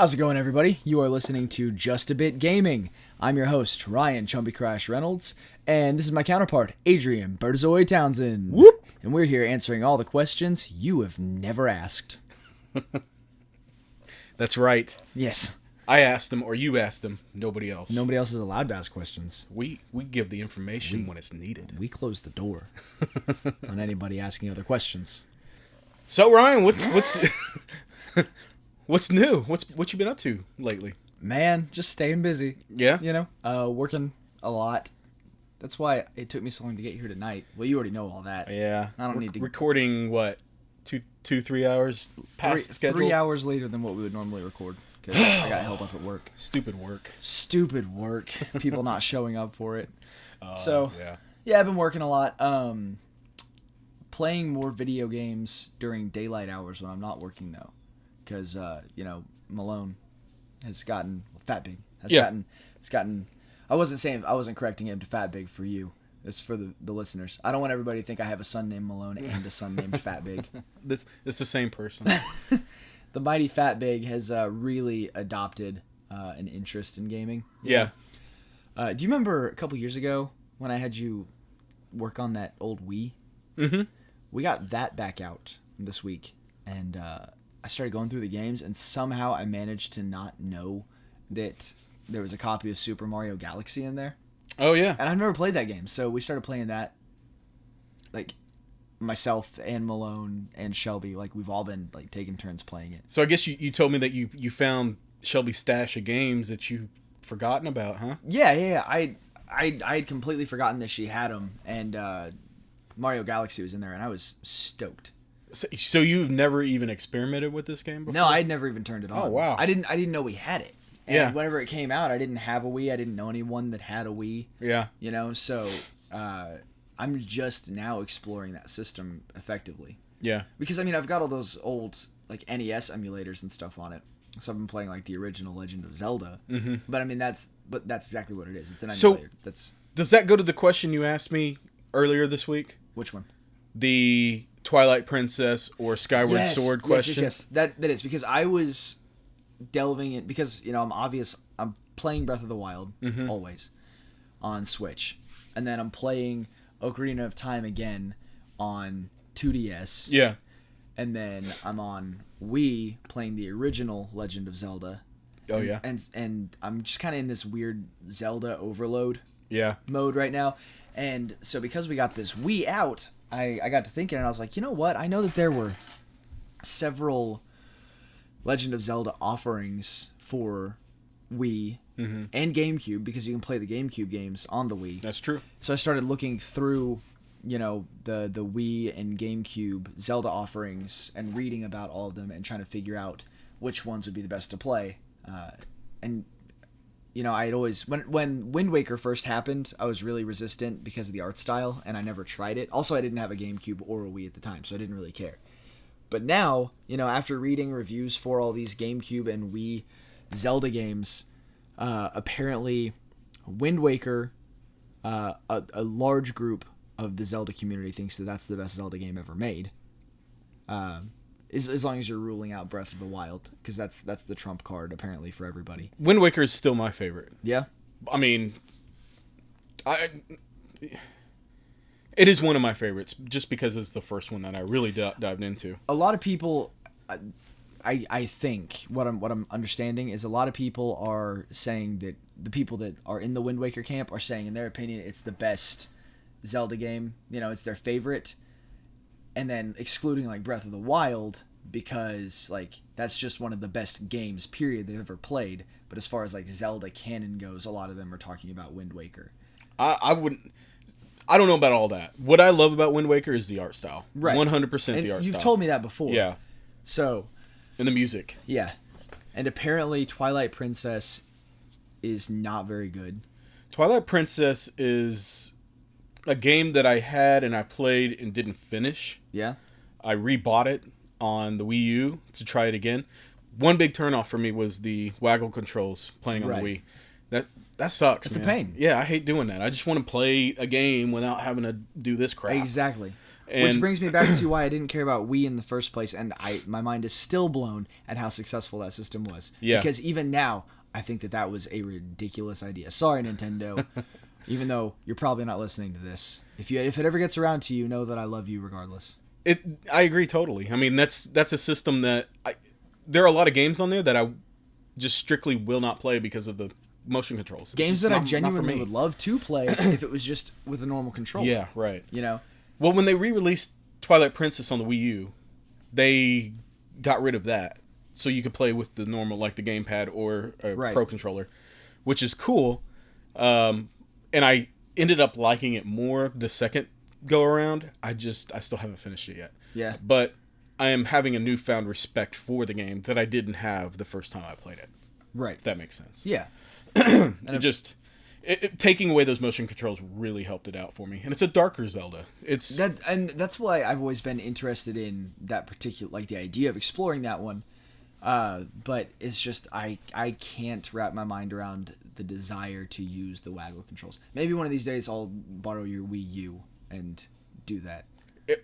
How's it going, everybody? You are listening to Just a Bit Gaming. I'm your host, Ryan Chumpy Crash Reynolds, and this is my counterpart, Adrian Bertazoy Townsend. Whoop! And we're here answering all the questions you have never asked. That's right. Yes. I asked them, or you asked them. Nobody else. Nobody else is allowed to ask questions. We give the information when it's needed. We close the door on anybody asking other questions. So Ryan, what's what's new? What you been up to lately? Man, just staying busy. Yeah? You know, working a lot. That's why it took me so long to get here tonight. Well, you already know all that. Yeah. I don't need to... Recording, what, 3 hours past schedule? 3 hours later than what we would normally record. Because I got held up at work. Stupid work. People not showing up for it. Yeah, I've been working a lot. Playing more video games during daylight hours when I'm not working, though. Because, Malone has gotten... Fat Big. Has gotten... I wasn't correcting him to Fat Big for you. It's for the listeners. I don't want everybody to think I have a son named Malone and a son named Fat Big. It's the same person. The mighty Fat Big has really adopted an interest in gaming. Yeah. Do you remember a couple years ago when I had you work on that old Wii? Mm-hmm. We got that back out this week, and I started going through the games, and somehow I managed to not know that there was a copy of Super Mario Galaxy in there. Oh, yeah. And I've never played that game, so we started playing that, like, myself and Malone and Shelby, like, we've all been, like, taking turns playing it. So I guess you told me that you found Shelby's stash of games that you've forgotten about, huh? Yeah. I'd completely forgotten that she had them, and Mario Galaxy was in there, and I was stoked. So you've never even experimented with this game before? No, I'd never even turned it on. Oh, wow. I didn't know we had it. And yeah. Whenever it came out, I didn't have a Wii. I didn't know anyone that had a Wii. Yeah. You know, so I'm just now exploring that system effectively. Yeah. Because, I mean, I've got all those old, like, NES emulators and stuff on it. So I've been playing, like, the original Legend of Zelda. Mm-hmm. But, I mean, that's exactly what it is. It's an emulator. So, does that go to the question you asked me earlier this week? Which one? The Twilight Princess or Skyward Sword question? Yes. That is, because I was delving in, because, you know, I'm playing Breath of the Wild, always, on Switch. And then I'm playing Ocarina of Time again on 2DS. Yeah. And then I'm on Wii playing the original Legend of Zelda. Oh, yeah. And I'm just kind of in this weird Zelda overload mode right now. And so because we got this Wii out, I got to thinking, and I was like, you know what? I know that there were several Legend of Zelda offerings for Wii and GameCube, because you can play the GameCube games on the Wii. That's true. So I started looking through, you know, the Wii and GameCube Zelda offerings and reading about all of them and trying to figure out which ones would be the best to play. And, you know, I'd always... When Wind Waker first happened, I was really resistant because of the art style, and I never tried it. Also, I didn't have a GameCube or a Wii at the time, so I didn't really care. But now, you know, after reading reviews for all these GameCube and Wii Zelda games, apparently Wind Waker, a large group of the Zelda community thinks that that's the best Zelda game ever made. As long as you're ruling out Breath of the Wild, because that's the trump card apparently for everybody. Wind Waker is still my favorite. Yeah? I mean, it is one of my favorites, just because it's the first one that I really dived into. A lot of people, I think, what I'm understanding is a lot of people are saying that the people that are in the Wind Waker camp are saying, in their opinion, it's the best Zelda game. You know, it's their favorite. And then excluding, like, Breath of the Wild, because, like, that's just one of the best games, period, they've ever played. But as far as, like, Zelda canon goes, a lot of them are talking about Wind Waker. I don't know about all that. What I love about Wind Waker is the art style. Right. 100% the art style. You've told me that before. Yeah. So. And the music. Yeah. And apparently Twilight Princess is not very good. Twilight Princess is a game that I had and I played and didn't finish. Yeah. I rebought it on the Wii U to try it again. One big turnoff for me was the waggle controls playing on the Wii. That sucks. It's a pain. Yeah, I hate doing that. I just want to play a game without having to do this crap. Exactly. And which brings me back to why I didn't care about Wii in the first place, and my mind is still blown at how successful that system was. Yeah. Because even now, I think that was a ridiculous idea. Sorry, Nintendo. Even though you're probably not listening to this. If it ever gets around to you, know that I love you regardless. I agree totally. I mean, that's a system that there are a lot of games on there that I just strictly will not play because of the motion controls. Games that I genuinely would love to play if it was just with a normal controller. Yeah, right. You know? Well, when they re-released Twilight Princess on the Wii U, they got rid of that. So you could play with the normal, like the gamepad or a Pro controller, which is cool. And I ended up liking it more the second go around. I still haven't finished it yet. Yeah. But I am having a newfound respect for the game that I didn't have the first time I played it. Right. If that makes sense. Yeah. Taking away those motion controls really helped it out for me. And it's a darker Zelda. And that's why I've always been interested in that particular, like the idea of exploring that one. But it's just I can't wrap my mind around the desire to use the waggle controls. Maybe one of these days I'll borrow your Wii U and do that.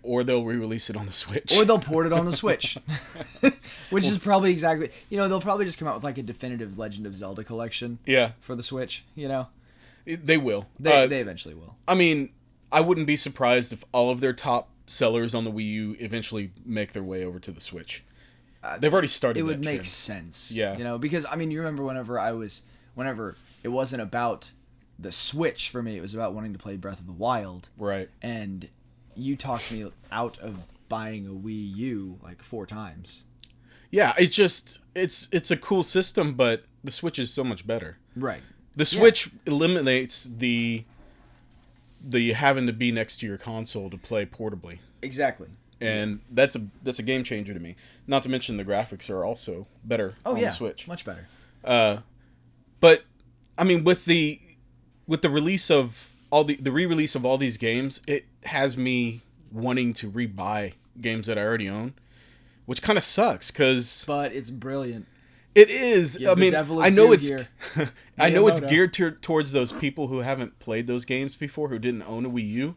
Or they'll re-release it on the Switch. Or they'll port it on the Switch. Which is probably exactly... they'll probably just come out with like a definitive Legend of Zelda collection. Yeah. For the Switch, They will. They eventually will. I mean, I wouldn't be surprised if all of their top sellers on the Wii U eventually make their way over to the Switch. They've already started. It would that make trend. sense. Yeah. Because I mean, you remember whenever it wasn't about the Switch for me, it was about wanting to play Breath of the Wild. Right. And you talked me out of buying a Wii U like 4 times. Yeah, it's a cool system, but the Switch is so much better. Right. The Switch eliminates the having to be next to your console to play portably. Exactly. And that's a game changer to me. Not to mention the graphics are also better on the Switch. Much better. But I mean, with the release of the re-release of all these games, it has me wanting to rebuy games that I already own, which kind of sucks but it's brilliant. It is. I mean, I know it's I know it's geared towards those people who haven't played those games before, who didn't own a Wii U.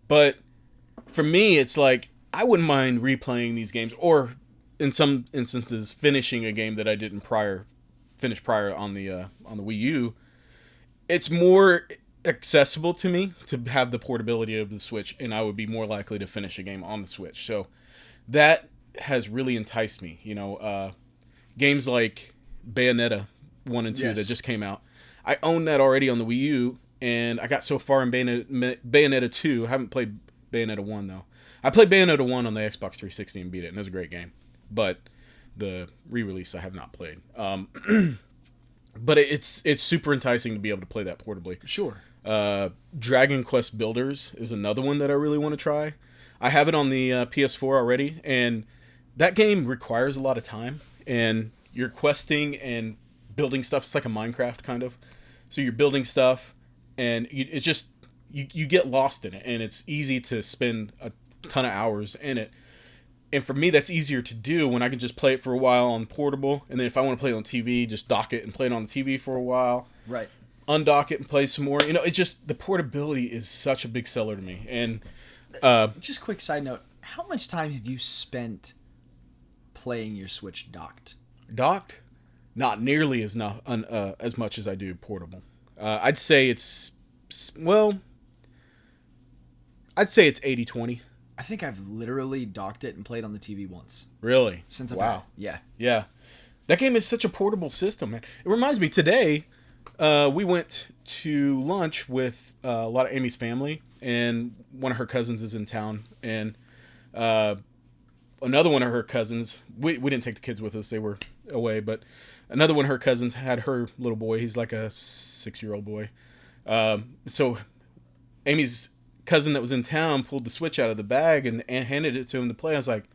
But for me, it's like I wouldn't mind replaying these games, or in some instances, finishing a game that I didn't finish prior on the Wii U. It's more accessible to me to have the portability of the Switch, and I would be more likely to finish a game on the Switch. So that has really enticed me. Games like Bayonetta 1 and 2 that just came out. I own that already on the Wii U, and I got so far in Bayonetta 2. I haven't played Bayonetta 1, though. I played Bayonetta 1 on the Xbox 360 and beat it, and it was a great game. But the re-release I have not played. But it's super enticing to be able to play that portably. Sure. Dragon Quest Builders is another one that I really want to try. I have it on the PS4 already, and that game requires a lot of time. And you're questing and building stuff. It's like a Minecraft kind of. So you're building stuff, and it's just you get lost in it, and it's easy to spend a ton of hours in it. And for me, that's easier to do when I can just play it for a while on portable, and then if I want to play it on TV, just dock it and play it on the TV for a while. Right. Undock it and play some more. It's just the portability is such a big seller to me. And just quick side note: how much time have you spent playing your Switch docked? Docked? Not nearly as much as I do portable. I'd say it's 80-20. I think I've literally docked it and played on the TV once. Really? Since wow. Yeah. That game is such a portable system, man. It reminds me, today, we went to lunch with a lot of Amy's family, and one of her cousins is in town, and another one of her cousins, we didn't take the kids with us, they were away, but another one of her cousins had her little boy. He's like a 6-year-old boy. So Amy's cousin that was in town pulled the Switch out of the bag and handed it to him to play. I was like,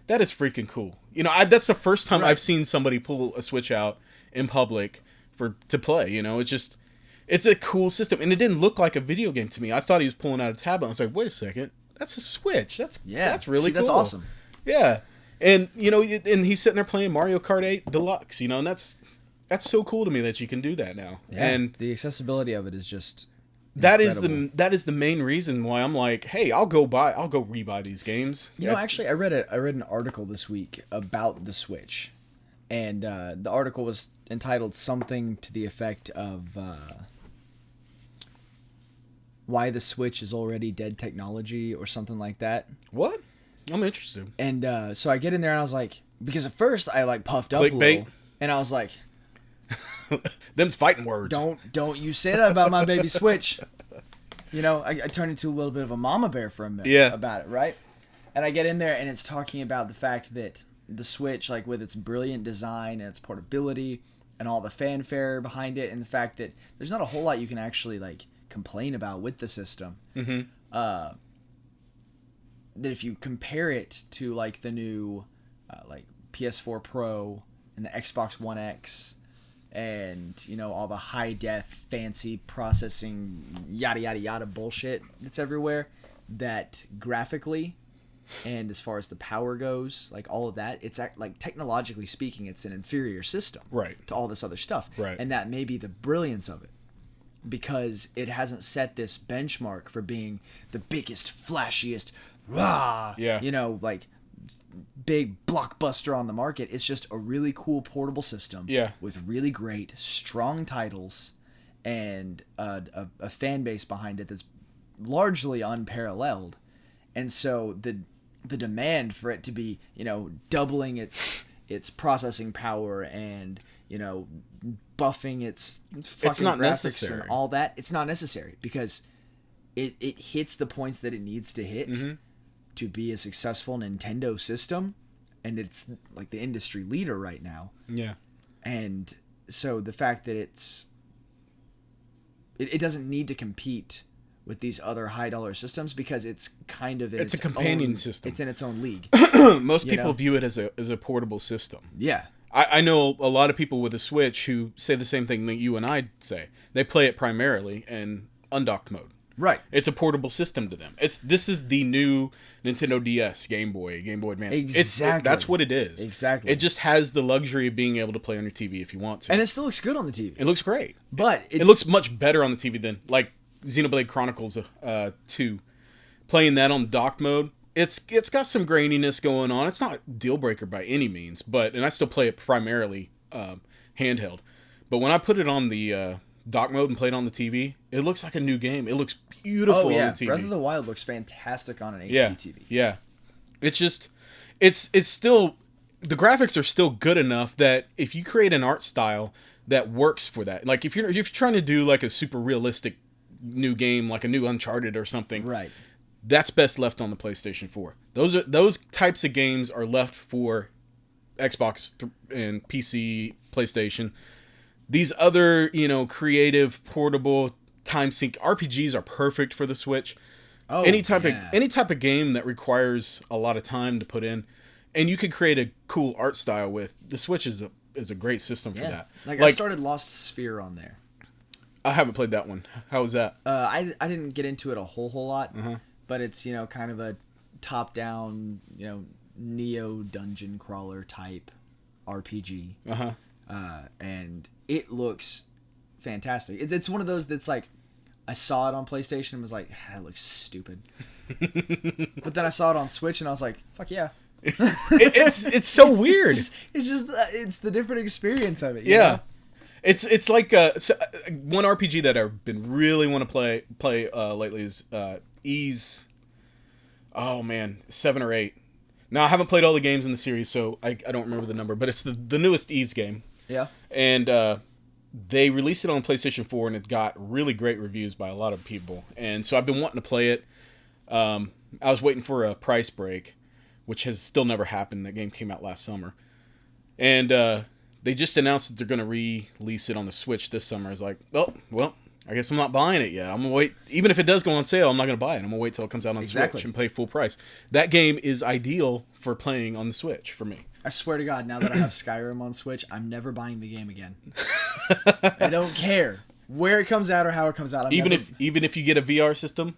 that is freaking cool. That's the first time I've seen somebody pull a Switch out in public to play. It's a cool system, and it didn't look like a video game to me. I thought he was pulling out a tablet. I was like, wait a second, that's a Switch. That's really cool. That's awesome. Yeah, and and he's sitting there playing Mario Kart 8 Deluxe. And that's so cool to me that you can do that now. Yeah, and the accessibility of it is just that is the main reason why I'm like, hey, I'll go rebuy these games. You know, actually, I read an article this week about the Switch, and the article was entitled something to the effect of why the Switch is already dead technology or something like that. What? I'm interested. And so I get in there and I was like, because at first I like puffed up a little, and I was like, them's fighting words. Don't you say that about my baby Switch. You know, I turned into a little bit of a mama bear for a minute about it, right? And I get in there and it's talking about the fact that the Switch, like with its brilliant design and its portability and all the fanfare behind it, and the fact that there's not a whole lot you can actually like complain about with the system. Mm-hmm. That if you compare it to like the new like PS4 Pro and the Xbox One X, and you know all the high def fancy processing yada yada yada bullshit that's everywhere, that graphically and as far as the power goes, like all of that, it's like technologically speaking, it's an inferior system to all this other stuff, and that may be the brilliance of it, because it hasn't set this benchmark for being the biggest, flashiest, you know, like big blockbuster on the market. It's just a really cool portable system with really great strong titles and a fan base behind it that's largely unparalleled. And so the demand for it to be, you know, doubling its processing power and, you know, buffing its fucking graphics necessary. And all that, it's not necessary, because it hits the points that it needs to hit to be a successful Nintendo system, and it's like the industry leader right now. Yeah. And so the fact that it doesn't need to compete with these other high dollar systems, because it's kind of it's a companion system. It's in its own league. Most people view it as a portable system. Yeah. I know a lot of people with a Switch who say the same thing that you and I say. They play it primarily in undocked mode. Right. It's a portable system to them. This is the new Nintendo DS, Game Boy Advance. Exactly. That's what it is. Exactly. It just has the luxury of being able to play on your TV if you want to. And it still looks good on the TV. It looks great. But it looks much better on the TV than like Xenoblade Chronicles 2. Playing that on docked mode, it's got some graininess going on. It's not a deal breaker by any means, and I still play it primarily handheld. But when I put it on the dock mode and played on the TV, it looks like a new game. It looks beautiful on the TV. Breath of the Wild looks fantastic on an HD TV. Yeah. It's just it's still, the graphics are still good enough that if you create an art style that works for that, like if you're trying to do like a super realistic new game, like a new Uncharted or something, right, that's best left on the PlayStation 4. Those types of games are left for Xbox and PC, PlayStation. These other, you know, creative, portable, time sync RPGs are perfect for the Switch. Oh, any type of game that requires a lot of time to put in, and you could create a cool art style with, the Switch is a great system for that. Like I started Lost Sphere on there. I haven't played that one. How was that? I didn't get into it a whole lot, but it's, you know, kind of a top down, you know, Neo dungeon crawler type RPG. And it looks fantastic. It's one of those that's like, I saw it on PlayStation and was like, that looks stupid. But then I saw it on Switch and I was like, fuck yeah. it's so weird. It's just it's the different experience of it. Yeah. You know? It's like one RPG that I've been really want to play lately is Ys. Oh man, 7 or 8. Now I haven't played all the games in the series, so I don't remember the number, but it's the newest Ys game. Yeah. And they released it on PlayStation 4, and it got really great reviews by a lot of people. And so I've been wanting to play it. I was waiting for a price break, which has still never happened. That game came out last summer. And they just announced that they're going to release it on the Switch this summer. I was like, oh, well, I guess I'm not buying it yet. I'm going to wait. Even if it does go on sale, I'm not going to buy it. I'm going to wait till it comes out on Switch and pay full price. That game is ideal for playing on the Switch for me. I swear to God, now that I have Skyrim on Switch, I'm never buying the game again. I don't care where it comes out or how it comes out. Even if you get a VR system?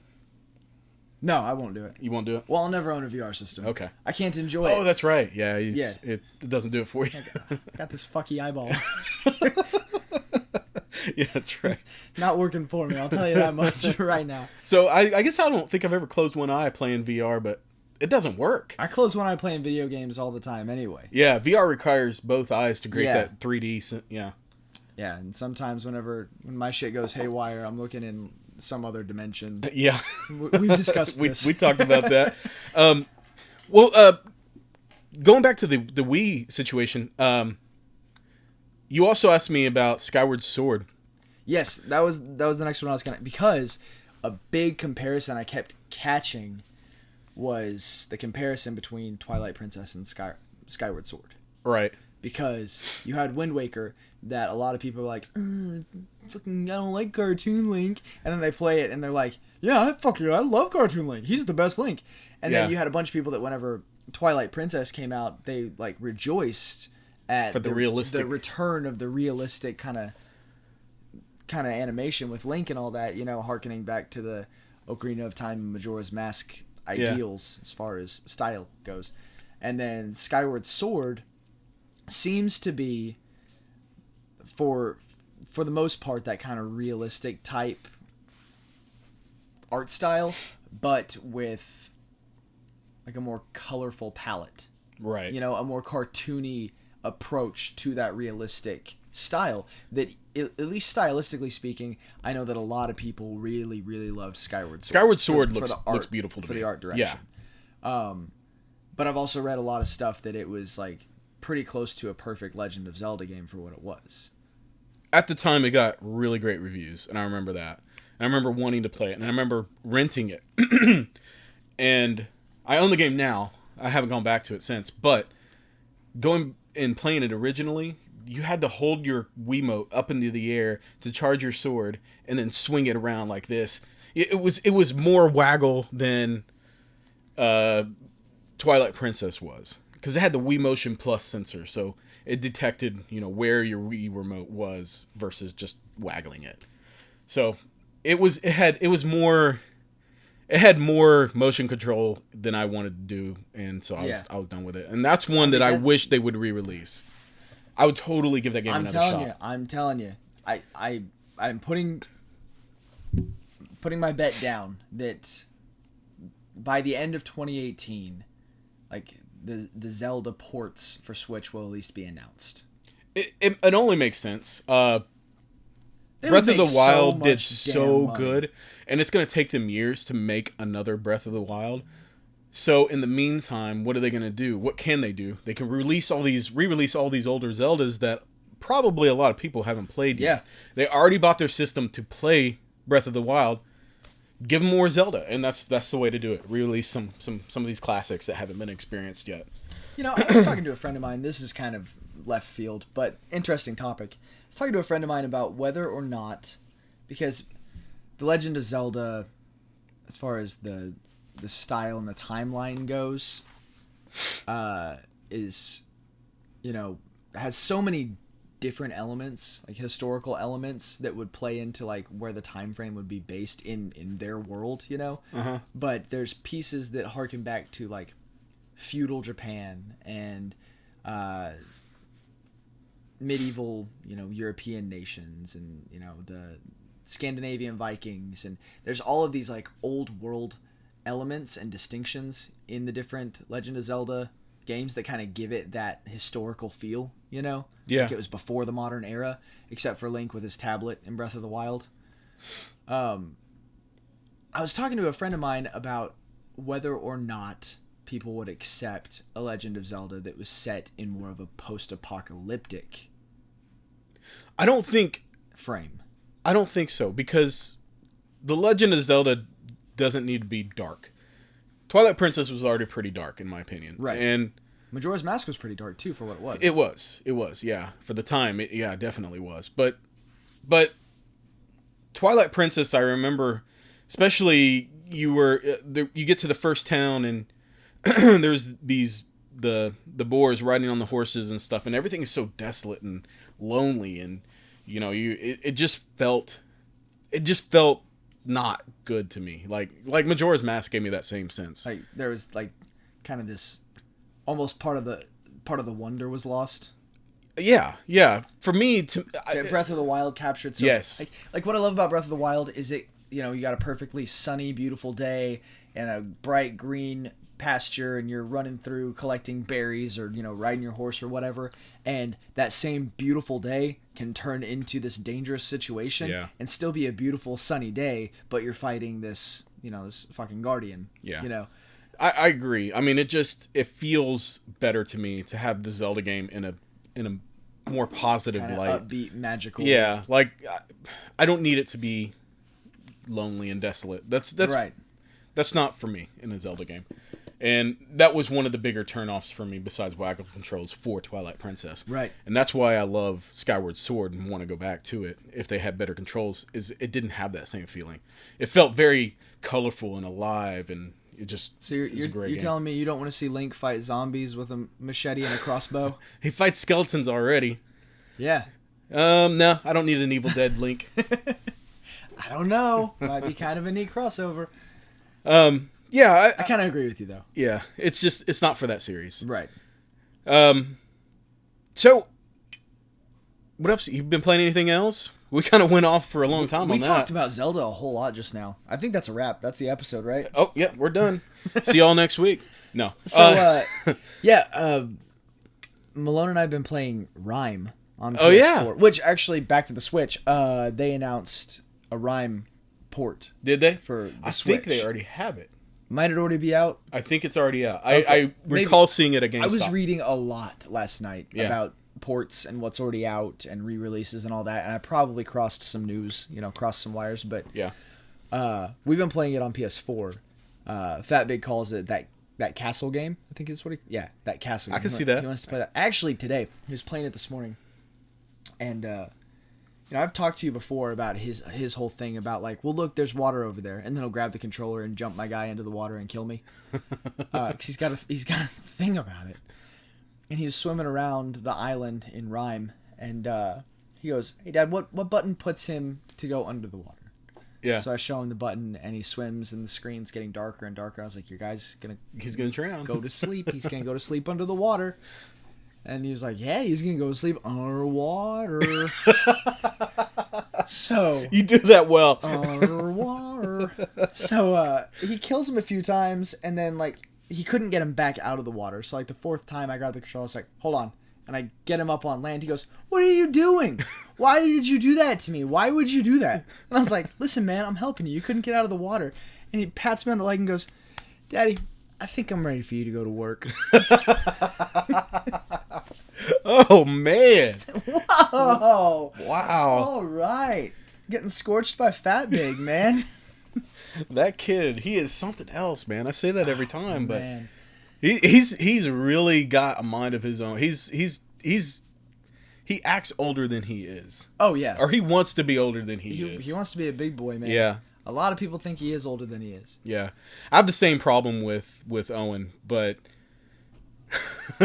No, I won't do it. You won't do it? Well, I'll never own a VR system. Okay. I can't enjoy it. Oh, that's right. Yeah, it doesn't do it for you. I got this fucky eyeball. Yeah, that's right. Not working for me, I'll tell you that much right now. So I guess I don't think I've ever closed one eye playing VR, but it doesn't work. I close one eye playing video games all the time anyway. Yeah, VR requires both eyes to create that 3D. Yeah. Yeah, and sometimes when my shit goes haywire, I'm looking in some other dimension. Yeah. We've discussed this. We talked about that. Going back to the Wii situation, you also asked me about Skyward Sword. Yes, that was the next one I was gonna, because a big comparison I kept catching was the comparison between Twilight Princess and Skyward Sword. Right. Because you had Wind Waker that a lot of people were like, fucking, I don't like Cartoon Link. And then they play it and they're like, yeah, I love Cartoon Link. He's the best Link. And then you had a bunch of people that whenever Twilight Princess came out, they like rejoiced at the return of the realistic kind of animation with Link and all that, harkening back to the Ocarina of Time and Majora's Mask ideals as far as style goes. And then Skyward Sword seems to be, for the most part, that kind of realistic type art style, but with like a more colorful palette. Right. A more cartoony approach to that realistic style that, at least stylistically speaking, I know that a lot of people really, really loved Skyward Sword. Skyward Sword looks beautiful to me. For the art direction. Yeah. But I've also read a lot of stuff that it was like pretty close to a perfect Legend of Zelda game for what it was. At the time, it got really great reviews, and I remember that. And I remember wanting to play it, and I remember renting it. And I own the game now. I haven't gone back to it since, but going and playing it originally, you had to hold your Wiimote up into the air to charge your sword and then swing it around like this. It was more waggle than Twilight Princess was, because it had the Wii Motion Plus sensor, so it detected where your Wii remote was versus just waggling it. So it had more motion control than I wanted to do, and so I was done with it. And that's one that I wish they would re-release. I would totally give that game another shot. I'm telling you. I'm putting my bet down that by the end of 2018, like the Zelda ports for Switch will at least be announced. It only makes sense. Breath of the Wild did so good, and it's going to take them years to make another Breath of the Wild. So in the meantime, what are they going to do? What can they do? They can re-release all these older Zeldas that probably a lot of people haven't played yet. Yeah. They already bought their system to play Breath of the Wild. Give them more Zelda, and that's the way to do it. Re-release some of these classics that haven't been experienced yet. I was talking to a friend of mine. This is kind of left field, but interesting topic. I was talking to a friend of mine about whether or not, because The Legend of Zelda, as far as the style and the timeline goes, is, has so many different elements, like historical elements that would play into like where the time frame would be based in their world, Uh-huh. But there's pieces that harken back to like feudal Japan and medieval, European nations, and the Scandinavian Vikings, and there's all of these like old world elements and distinctions in the different Legend of Zelda games that kind of give it that historical feel, Yeah. Like it was before the modern era, except for Link with his tablet in Breath of the Wild. I was talking to a friend of mine about whether or not people would accept a Legend of Zelda that was set in more of a post-apocalyptic frame. I don't think so, because The Legend of Zelda doesn't need to be dark. Twilight Princess was already pretty dark, in my opinion. Right. And Majora's Mask was pretty dark, too, for what it was. It was, yeah. For the time, it definitely was. But Twilight Princess, I remember, especially you get to the first town, and there's the boars riding on the horses and stuff, and everything is so desolate and lonely, and it just felt not good to me. Like Majora's Mask gave me that same sense. Like there was like kind of this almost part of the wonder was lost. Yeah. For me, Breath of the Wild captured. So, yes. Like what I love about Breath of the Wild is it. You got a perfectly sunny, beautiful day and a bright green pasture, and you're running through collecting berries or riding your horse or whatever. And that same beautiful day can turn into this dangerous situation and still be a beautiful sunny day, but you're fighting this this fucking guardian. I agree. I mean, it feels better to me to have the Zelda game in a more positive Kinda light, upbeat, magical. Yeah, like I don't need it to be lonely and desolate. That's right. That's not for me in a Zelda game, and that was one of the bigger turnoffs for me besides waggle controls for Twilight Princess. Right. And that's why I love Skyward Sword and want to go back to it if they had better controls. Is it didn't have that same feeling. It felt very colorful and alive, and it just you're telling me you don't want to see Link fight zombies with a machete and a crossbow? He fights skeletons already. Yeah. No, I don't need an Evil Dead Link. I don't know. Might be kind of a neat crossover. Yeah, I kind of agree with you though. Yeah, it's not for that series. Right. So what else? You've been playing anything else? We kind of went off for a long time on that. We talked about Zelda a whole lot just now. I think that's a wrap. That's the episode, right? Oh, yeah, we're done. See y'all next week. No. So, Malone and I have been playing Rime on PS4. Oh, yeah. Which, actually, back to the Switch, they announced a Rime port. Did they? For the I Switch. think they already have it. Might it already be out? I think it's already out. Okay. I recall seeing it at GameStop. I was reading a lot last night about ports and what's already out and re-releases and all that, and I probably crossed some news, crossed some wires, but we've been playing it on PS4. Fat Big calls it that castle game, I think is what that castle game. I can see that. He wants to play that. Actually, today, he was playing it this morning, and I've talked to you before about his whole thing about like, well, look, there's water over there, and then he'll grab the controller and jump my guy into the water and kill me, because he's got a thing about it. And he was swimming around the island in Rime, and he goes, "Hey, Dad, what button puts him to go under the water?" Yeah. So I show him the button, and he swims, and the screen's getting darker and darker. I was like, "Your guy's he's gonna drown. Go to sleep. He's gonna go to sleep under the water." And he was like, "Yeah, he's gonna go to sleep underwater." So you do that well. Underwater. So he kills him a few times, and then like he couldn't get him back out of the water. So like the fourth time I grabbed the controller, I was like, "Hold on." And I get him up on land. He goes, "What are you doing? Why did you do that to me? Why would you do that?" And I was like, "Listen, man, I'm helping you. You couldn't get out of the water." And he pats me on the leg and goes, "Daddy, I think I'm ready for you to go to work." Oh, man. Whoa. Wow. All right. Getting scorched by Fat Big, man. That kid, he is something else, man. I say that every time, but man. he's really got a mind of his own. He acts older than he is. Oh, yeah. Or he wants to be older than he is. He wants to be a big boy, man. Yeah. A lot of people think he is older than he is. Yeah. I have the same problem with Owen, but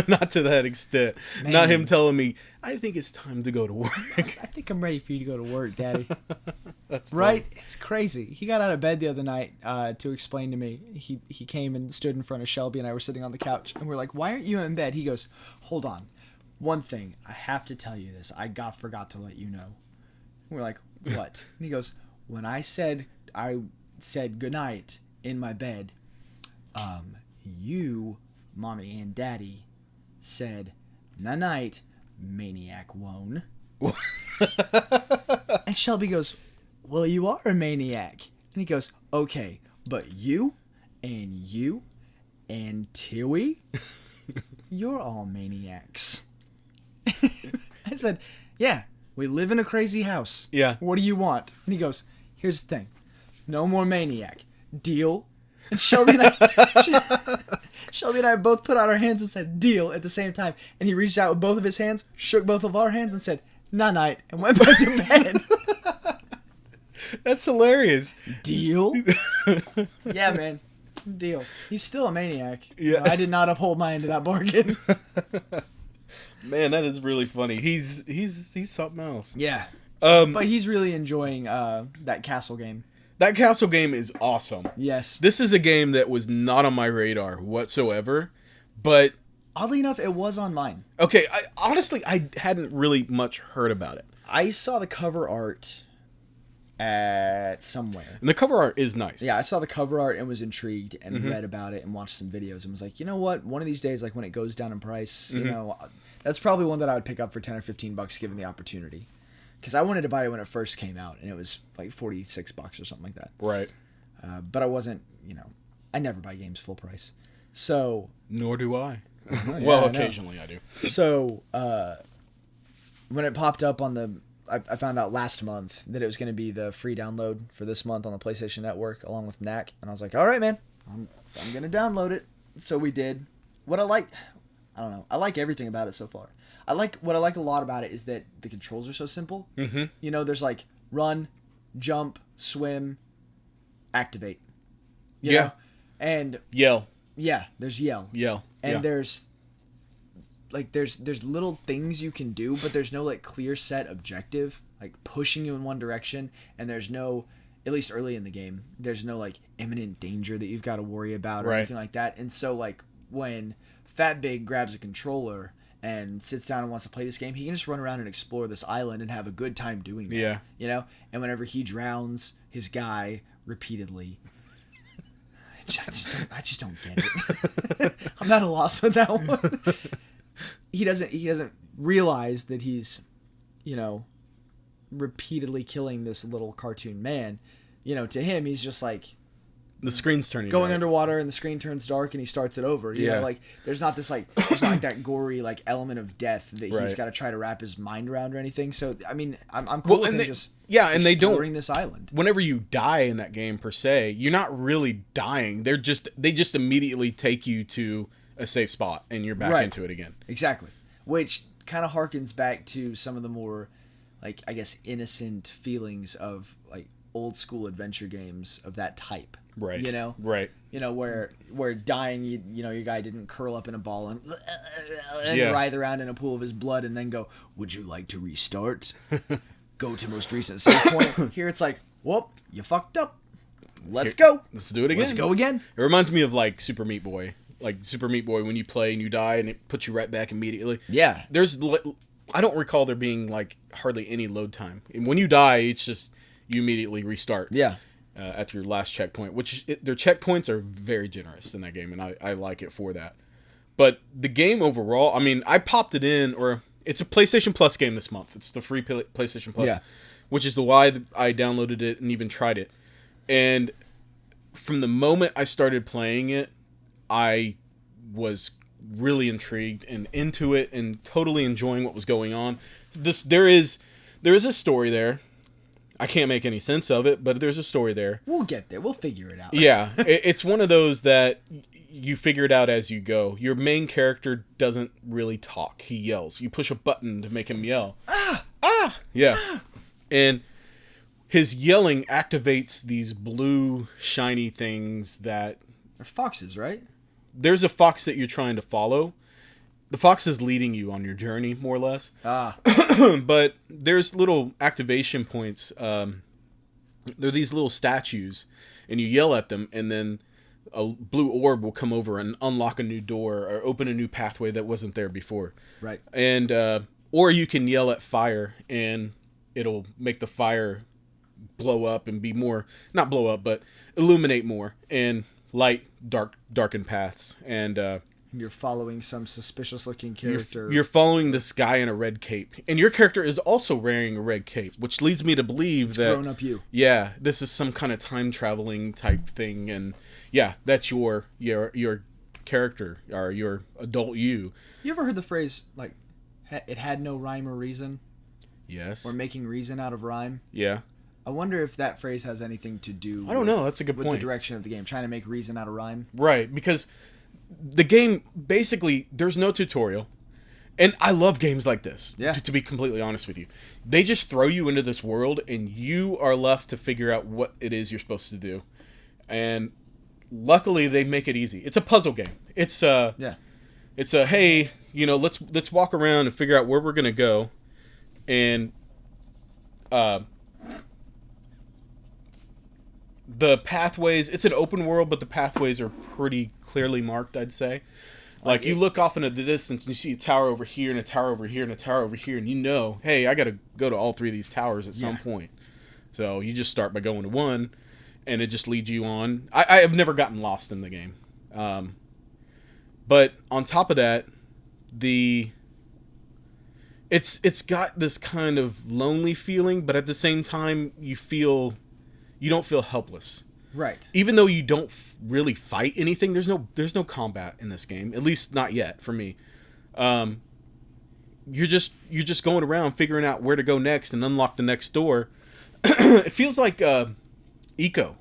not to that extent. Man. Not him telling me, "I think it's time to go to work." I think I'm ready for you to go to work, Daddy. That's right. Funny. It's crazy. He got out of bed the other night to explain to me. He came and stood in front of Shelby and I were sitting on the couch, and we're like, "Why aren't you in bed?" He goes, "Hold on. One thing, I have to tell you this. I forgot to let you know." And we're like, "What?" And he goes, "When I said goodnight in my bed, you, Mommy and Daddy, said night, maniac wone." And Shelby goes, "Well, you are a maniac." And he goes, "Okay, but you and Tiwi, you're all maniacs." I said, "Yeah, we live in a crazy house. Yeah. What do you want?" And he goes, "Here's the thing. No more maniac. Deal?" And Shelby and I both put out our hands and said, "Deal," at the same time. And he reached out with both of his hands, shook both of our hands, and said, "Night," and went back to bed. That's hilarious. Deal? Yeah, man. Deal. He's still a maniac. Yeah. I did not uphold my end of that bargain. Man, that is really funny. He's something else. Yeah. But he's really enjoying that castle game. That castle game is awesome. Yes. This is a game that was not on my radar whatsoever, but Oddly enough, it was on mine. Okay, honestly, I hadn't really much heard about it. I saw the cover art at somewhere. And the cover art is nice. Yeah, I saw the cover art and was intrigued and read about it and watched some videos and was like, you know what? One of these days, like when it goes down in price, you know, that's probably one that I would pick up for $10 or $15 given the opportunity. Because I wanted to buy it when it first came out and it was like $46 or something like that. Right. But I wasn't, you know, I never buy games full price. So. Nor do I. Yeah, well, occasionally I do. So, when it popped up on I found out last month that it was going to be the free download for this month on the PlayStation Network along with Knack. And I was like, all right, man, I'm going to download it. So we did. What I like everything about it so far. What I like a lot about it is that the controls are so simple. Mm-hmm. You know, there's like run, jump, swim, activate. You know? And yell. Yeah, there's yell. And there's little things you can do, but there's no like clear set objective like pushing you in one direction, and there's no, at least early in the game, there's no like imminent danger that you've got to worry about or anything like that. And so like when Fat Big grabs a controller and sits down and wants to play this game, he can just run around and explore this island and have a good time doing that. Yeah. You know? And whenever he drowns his guy repeatedly, I just don't get it. I'm at a loss with that one. He doesn't realize that he's, you know, repeatedly killing this little cartoon man. You know, to him, he's just like the screen's turning going underwater and the screen turns dark and he starts it over. You know, like there's not that gory like element of death that he's got to try to wrap his mind around or anything. So I mean, I'm cool with him just exploring this island. Whenever you die in that game per se, you're not really dying. They just immediately take you to a safe spot and you're back into it again. Exactly. Which kind of harkens back to some of the more like, I guess, innocent feelings of like old school adventure games of that type. Right. You know? Right. You know, where dying, you know, your guy didn't curl up in a ball and writhe around in a pool of his blood and then go, would you like to restart? Go to most recent save point. Here it's like, whoop, you fucked up. Let's go. Let's do it again. Let's go again. It reminds me of like Super Meat Boy. Like Super Meat Boy, when you play and you die and it puts you right back immediately. Yeah. I don't recall there being like hardly any load time. And when you die, it's just you immediately restart. Yeah. At your last checkpoint, their checkpoints are very generous in that game, and I like it for that. But the game overall, I mean, I popped it in, or it's a PlayStation Plus game this month. It's the free PlayStation Plus, which is why I downloaded it and even tried it. And from the moment I started playing it, I was really intrigued and into it and totally enjoying what was going on. There is a story there. I can't make any sense of it, but there's a story there. We'll get there. We'll figure it out. Yeah. It's one of those that you figure it out as you go. Your main character doesn't really talk. He yells. You push a button to make him yell. Ah! Ah! Yeah. Ah! And his yelling activates these blue, shiny things that... They're foxes, right? There's a fox that you're trying to follow. The fox is leading you on your journey, more or less. Ah. But there's little activation points. They're these little statues, and you yell at them, and then a blue orb will come over and unlock a new door or open a new pathway that wasn't there before. Right. And or you can yell at fire, and it'll make the fire blow up and be more, not blow up, but illuminate more and light darken paths. And you're following some suspicious-looking character. You're following this guy in a red cape. And your character is also wearing a red cape, which leads me to believe that... grown-up you. Yeah, this is some kind of time-traveling type thing. And, yeah, that's your character, or your adult you. You ever heard the phrase, like, it had no rhyme or reason? Yes. Or making reason out of rhyme? Yeah. I wonder if that phrase has anything to do I don't know, that's a good point. With the direction of the game, trying to make reason out of rhyme. Right, because... the game, basically, there's no tutorial. And I love games like this, to be completely honest with you. They just throw you into this world, and you are left to figure out what it is you're supposed to do. And luckily, they make it easy. It's a puzzle game. It's hey, you know, let's walk around and figure out where we're going to go. And the pathways, it's an open world, but the pathways are pretty clearly marked, I'd say. Like, you look off into the distance and you see a tower over here and a tower over here and a tower over here, and you know, hey, I got to go to all 3 of these towers at some point. So you just start by going to one, and it just leads you on. I have never gotten lost in the game. But on top of that, it's got this kind of lonely feeling, but at the same time, you don't feel helpless. Right. Even though you don't really fight anything, there's no combat in this game. At least not yet for me. You're just going around figuring out where to go next and unlock the next door. It feels like Eco.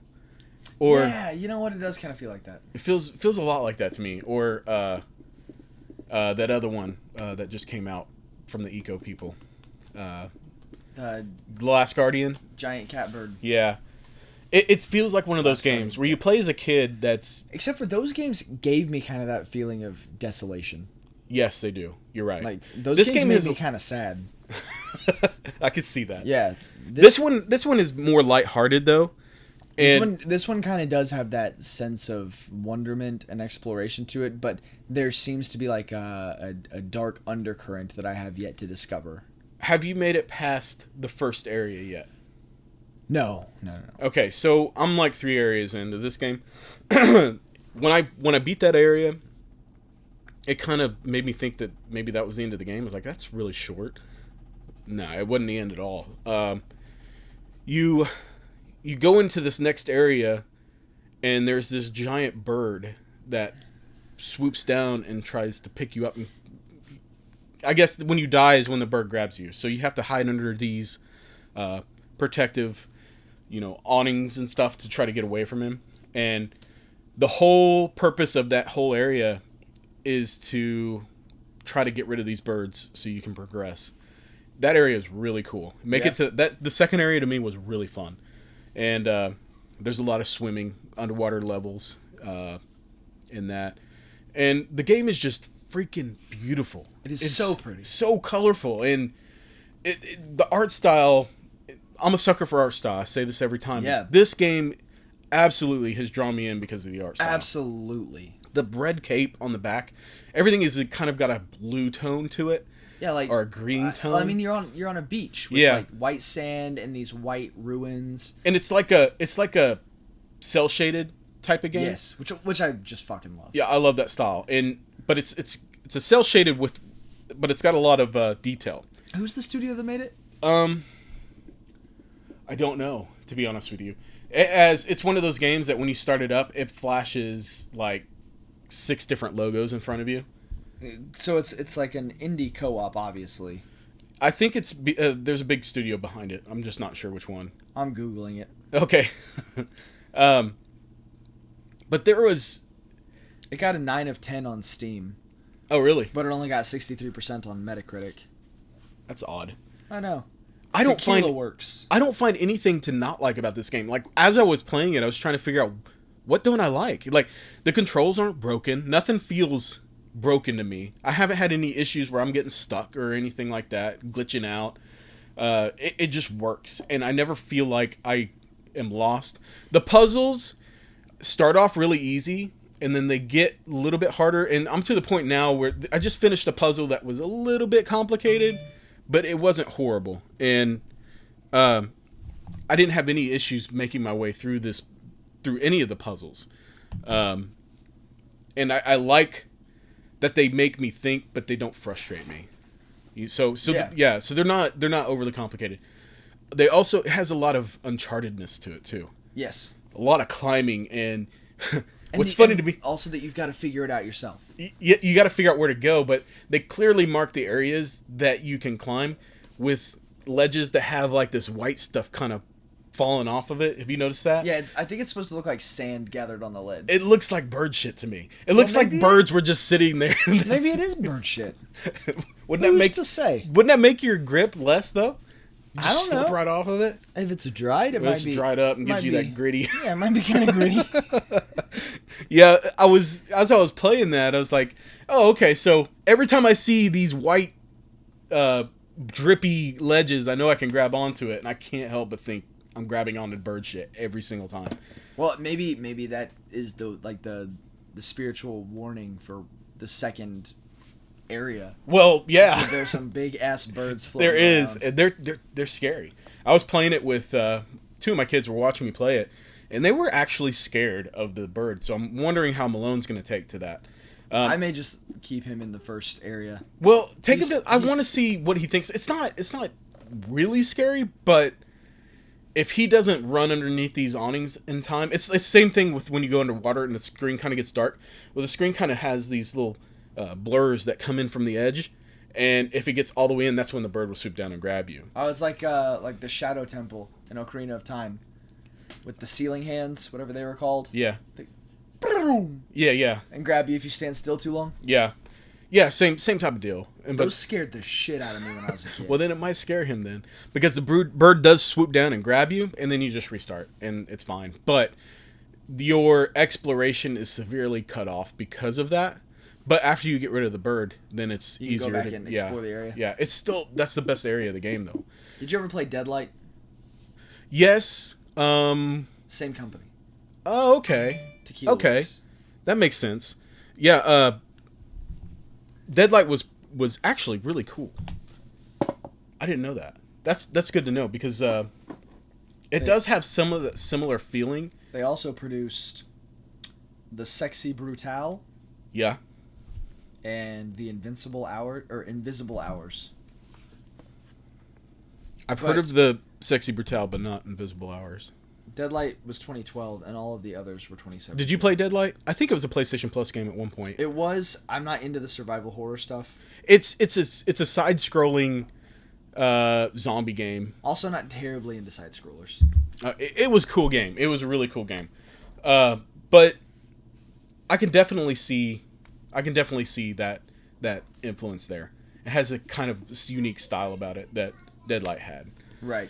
Or yeah, you know what? It does kind of feel like that. It feels a lot like that to me. Or that other one that just came out from the Eco people. The Last Guardian. Giant catbird. Yeah. It feels like one of those games where you play as a kid that's... Except for those games gave me kind of that feeling of desolation. Yes, they do. You're right. Like, this games made me kind of sad. I could see that. Yeah. This one is more lighthearted, though. This one kind of does have that sense of wonderment and exploration to it, but there seems to be like a dark undercurrent that I have yet to discover. Have you made it past the first area yet? No. Okay, so I'm like 3 areas into this game. When I beat that area, it kind of made me think that maybe that was the end of the game. I was like, that's really short. No, it wasn't the end at all. You go into this next area, and there's this giant bird that swoops down and tries to pick you up. And I guess when you die is when the bird grabs you. So you have to hide under these protective, awnings and stuff to try to get away from him. And the whole purpose of that whole area is to try to get rid of these birds so you can progress. That area is really cool. It to that. The second area to me was really fun. And there's a lot of swimming, underwater levels in that. And the game is just freaking beautiful. It's so pretty. So colorful. And the art style, I'm a sucker for art style. I say this every time. Yeah. This game absolutely has drawn me in because of the art style. Absolutely. The red cape on the back, everything is kind of got a blue tone to it. Yeah, like, or a green tone. I mean, you're on a beach with like white sand and these white ruins. And it's like a cell shaded type of game. Yes, which I just fucking love. Yeah, I love that style. But it's a cell shaded but it's got a lot of detail. Who's the studio that made it? I don't know, to be honest with you. It's one of those games that when you start it up, it flashes like 6 different logos in front of you. So it's like an indie co-op, obviously. I think there's a big studio behind it. I'm just not sure which one. I'm Googling it. Okay. But there was... It got a 9 of 10 on Steam. Oh, really? But it only got 63% on Metacritic. That's odd. I know. I don't find anything to not like about this game. Like, as I was playing it, I was trying to figure out, what don't I like? Like, the controls aren't broken. Nothing feels broken to me. I haven't had any issues where I'm getting stuck or anything like that, glitching out. It just works, and I never feel like I am lost. The puzzles start off really easy, and then they get a little bit harder, and I'm to the point now where I just finished a puzzle that was a little bit complicated, but it wasn't horrible, and I didn't have any issues making my way through any of the puzzles. And I like that they make me think, but they don't frustrate me. So they're not overly complicated. They also, it has a lot of Unchartedness to it too. Yes. A lot of climbing and what's funny to me also that you've got to figure it out yourself. You got to figure out where to go, but they clearly mark the areas that you can climb with ledges that have like this white stuff kind of falling off of it. Have you noticed that? Yeah, I think it's supposed to look like sand gathered on the lid. It looks like bird shit to me. It looks like birds were just sitting there. Maybe it is bird shit. Wouldn't that make your grip less though? You just slip right off of it. If it's dried, it's dried up and gives you that gritty. Yeah, it might be kind of gritty. Yeah, as I was playing that, I was like, oh, okay. So every time I see these white, drippy ledges, I know I can grab onto it, and I can't help but think I'm grabbing onto bird shit every single time. Well, maybe that is the spiritual warning for the second area. Well, yeah. So there's some big ass birds floating There is. around. And they're scary. I was playing it with 2 of my kids were watching me play it, and they were actually scared of the bird. So I'm wondering how Malone's going to take to that. I may just keep him in the first area. Well, I want to see what he thinks. It's not really scary, but if he doesn't run underneath these awnings in time, it's the same thing with when you go underwater and the screen kind of gets dark. Well, the screen kind of has these little blurs that come in from the edge, and if it gets all the way in, that's when the bird will swoop down and grab you. Oh, it's like the Shadow Temple in Ocarina of Time, with the ceiling hands, whatever they were called. Yeah. Yeah. And grab you if you stand still too long. Yeah, same type of deal. Those scared the shit out of me when I was a kid. Well, then it might scare him then, because the bird does swoop down and grab you, and then you just restart, and it's fine. But your exploration is severely cut off because of that. But after you get rid of the bird, then it's you can easier go back and explore the area. Yeah, that's the best area of the game, though. Did you ever play Deadlight? Yes. Same company. Oh, okay. Tequila okay, Works. That makes sense. Yeah. Deadlight was actually really cool. I didn't know that. That's good to know, because it does have some of the similar feeling. They also produced the Sexy Brutale. Yeah. And the Invisible Hours. I've heard of the Sexy Brutale, but not Invisible Hours. Deadlight was 2012, and all of the others were 2017. Did you play Deadlight? I think it was a PlayStation Plus game at one point. It was. I'm not into the survival horror stuff. It's a side-scrolling zombie game. Also, not terribly into side scrollers. It was a cool game. It was a really cool game. But I can definitely see that influence there. It has a kind of unique style about it that Deadlight had. Right.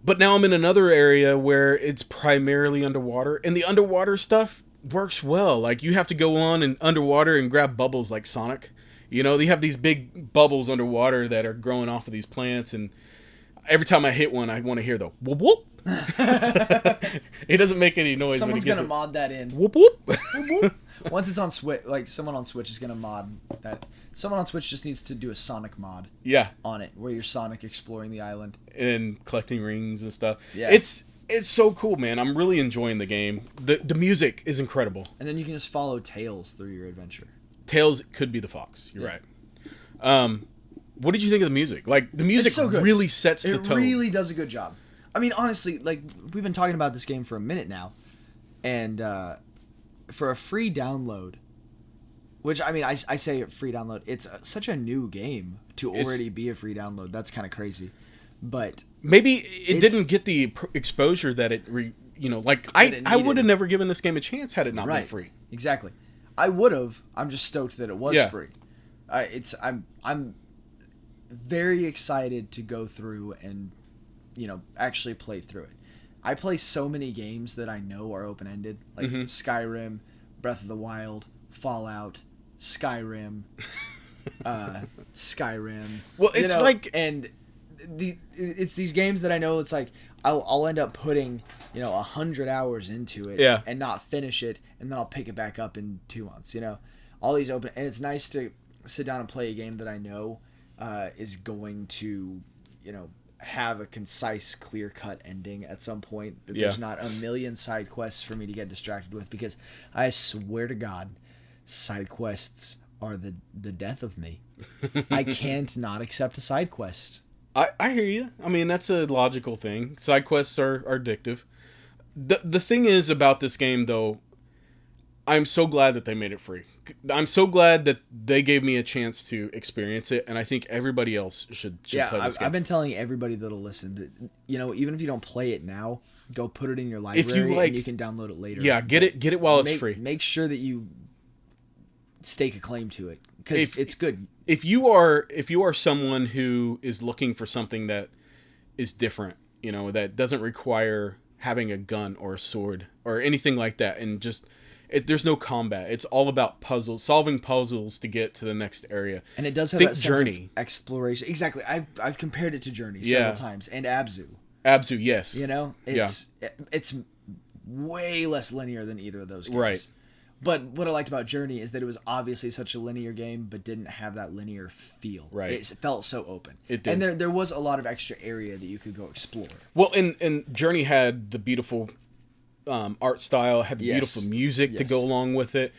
But now I'm in another area where it's primarily underwater, and the underwater stuff works well. Like, you have to go on and underwater and grab bubbles like Sonic. You know, they have these big bubbles underwater that are growing off of these plants, and every time I hit one, I want to hear the whoop whoop. It doesn't make any noise. Someone's gonna mod that in. Whoop whoop. Whoop, whoop. Once it's on Switch, like someone on Switch is gonna mod that. Someone on Switch just needs to do a Sonic mod. Yeah. On it, where you're Sonic exploring the island and collecting rings and stuff. Yeah. It's so cool, man. I'm really enjoying the game. The music is incredible. And then you can just follow Tails through your adventure. Tails could be the fox. You're right. What did you think of the music? Like, the music so really sets the tone. It really does a good job. I mean, honestly, like, we've been talking about this game for a minute now, and for a free download, which, I mean, I say free download, it's such a new game to already be a free download. That's kind of crazy. But maybe it didn't get the exposure that it, I would have never given this game a chance had it not been free. Exactly. I would have. I'm just stoked that it was free. I'm very excited to go through and, actually play through it. I play so many games that I know are open-ended, like Skyrim, Breath of the Wild, Fallout, Skyrim. Well, it's and it's these games that I know it's like I'll end up putting 100 hours into it and not finish it, and then I'll pick it back up in 2 months. All these open, and it's nice to sit down and play a game that I know is going to have a concise, clear-cut ending at some point. But there's not a million side quests for me to get distracted with, because I swear to God, side quests are the death of me. I can't not accept a side quest. I hear you. I mean, that's a logical thing. Side quests are addictive. The thing is about this game, though, I'm so glad that they made it free. I'm so glad that they gave me a chance to experience it, and I think everybody else should play this game. I've been telling everybody that'll listen that, even if you don't play it now, go put it in your library and you can download it later. Yeah, get it while it's free. Make sure that you stake a claim to it, because it's good. If you are someone who is looking for something that is different, that doesn't require having a gun or a sword or anything like that, and just there's no combat. It's all about solving puzzles to get to the next area. And it does have that sense of exploration. Exactly. I've compared it to Journey several times, and Abzu. Abzu, yes. It's way less linear than either of those games. Right. But what I liked about Journey is that it was obviously such a linear game, but didn't have that linear feel. Right. It felt so open. It did. And there was a lot of extra area that you could go explore. Well, and Journey had the beautiful art style, had the beautiful music to go along with it.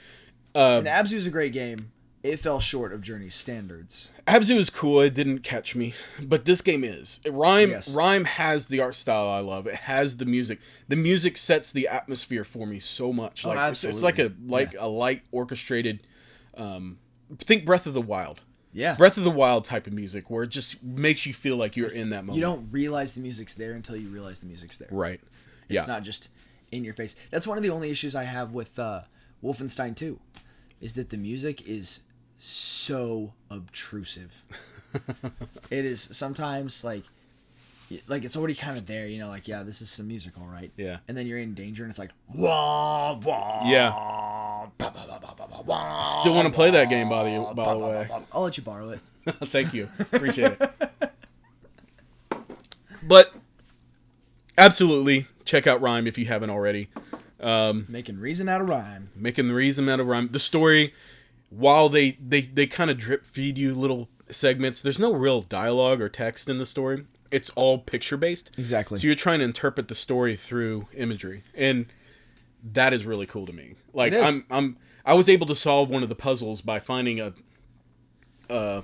And Abzu's a great game. It fell short of Journey's standards. Abzu is cool. It didn't catch me, but this game is. Rime has the art style I love. It has the music. The music sets the atmosphere for me so much. Like absolutely. It's like a light orchestrated. Think Breath of the Wild. Yeah. Breath of the Wild type of music where it just makes you feel like you're in that moment. You don't realize the music's there until you realize the music's there. Right. It's not just in your face. That's one of the only issues I have with Wolfenstein 2, is that the music is so obtrusive. It is sometimes like it's already kind of there, like, yeah, this is some music, all right. Yeah. And then you're in danger and it's like, wah, wah, yeah. Bah, bah, bah, bah, bah, bah, still want to play that game, by the way. I'll let you borrow it. Thank you. Appreciate it. But absolutely check out Rime if you haven't already. Making reason out of rhyme. The story, while they kind of drip feed you little segments, there's no real dialogue or text in the story. It's all picture based. Exactly. So you're trying to interpret the story through imagery, and that is really cool to me. Like I was able to solve one of the puzzles by finding a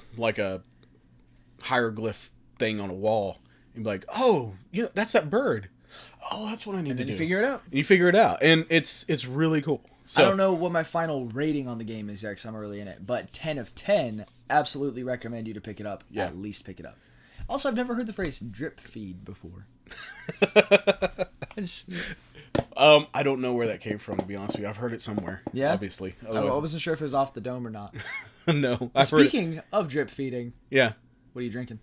hieroglyph thing on a wall and be like, oh, that's that bird. Oh, that's what I need to do. And then you figure it out. And it's really cool. So, I don't know what my final rating on the game is yet because I'm early in it, but 10 of 10, absolutely recommend you to pick it up. Yeah. At least pick it up. Also, I've never heard the phrase drip feed before. I don't know where that came from, to be honest with you. I've heard it somewhere. Yeah? Obviously. I wasn't sure if it was off the dome or not. No. Speaking of drip feeding. Yeah. What are you drinking?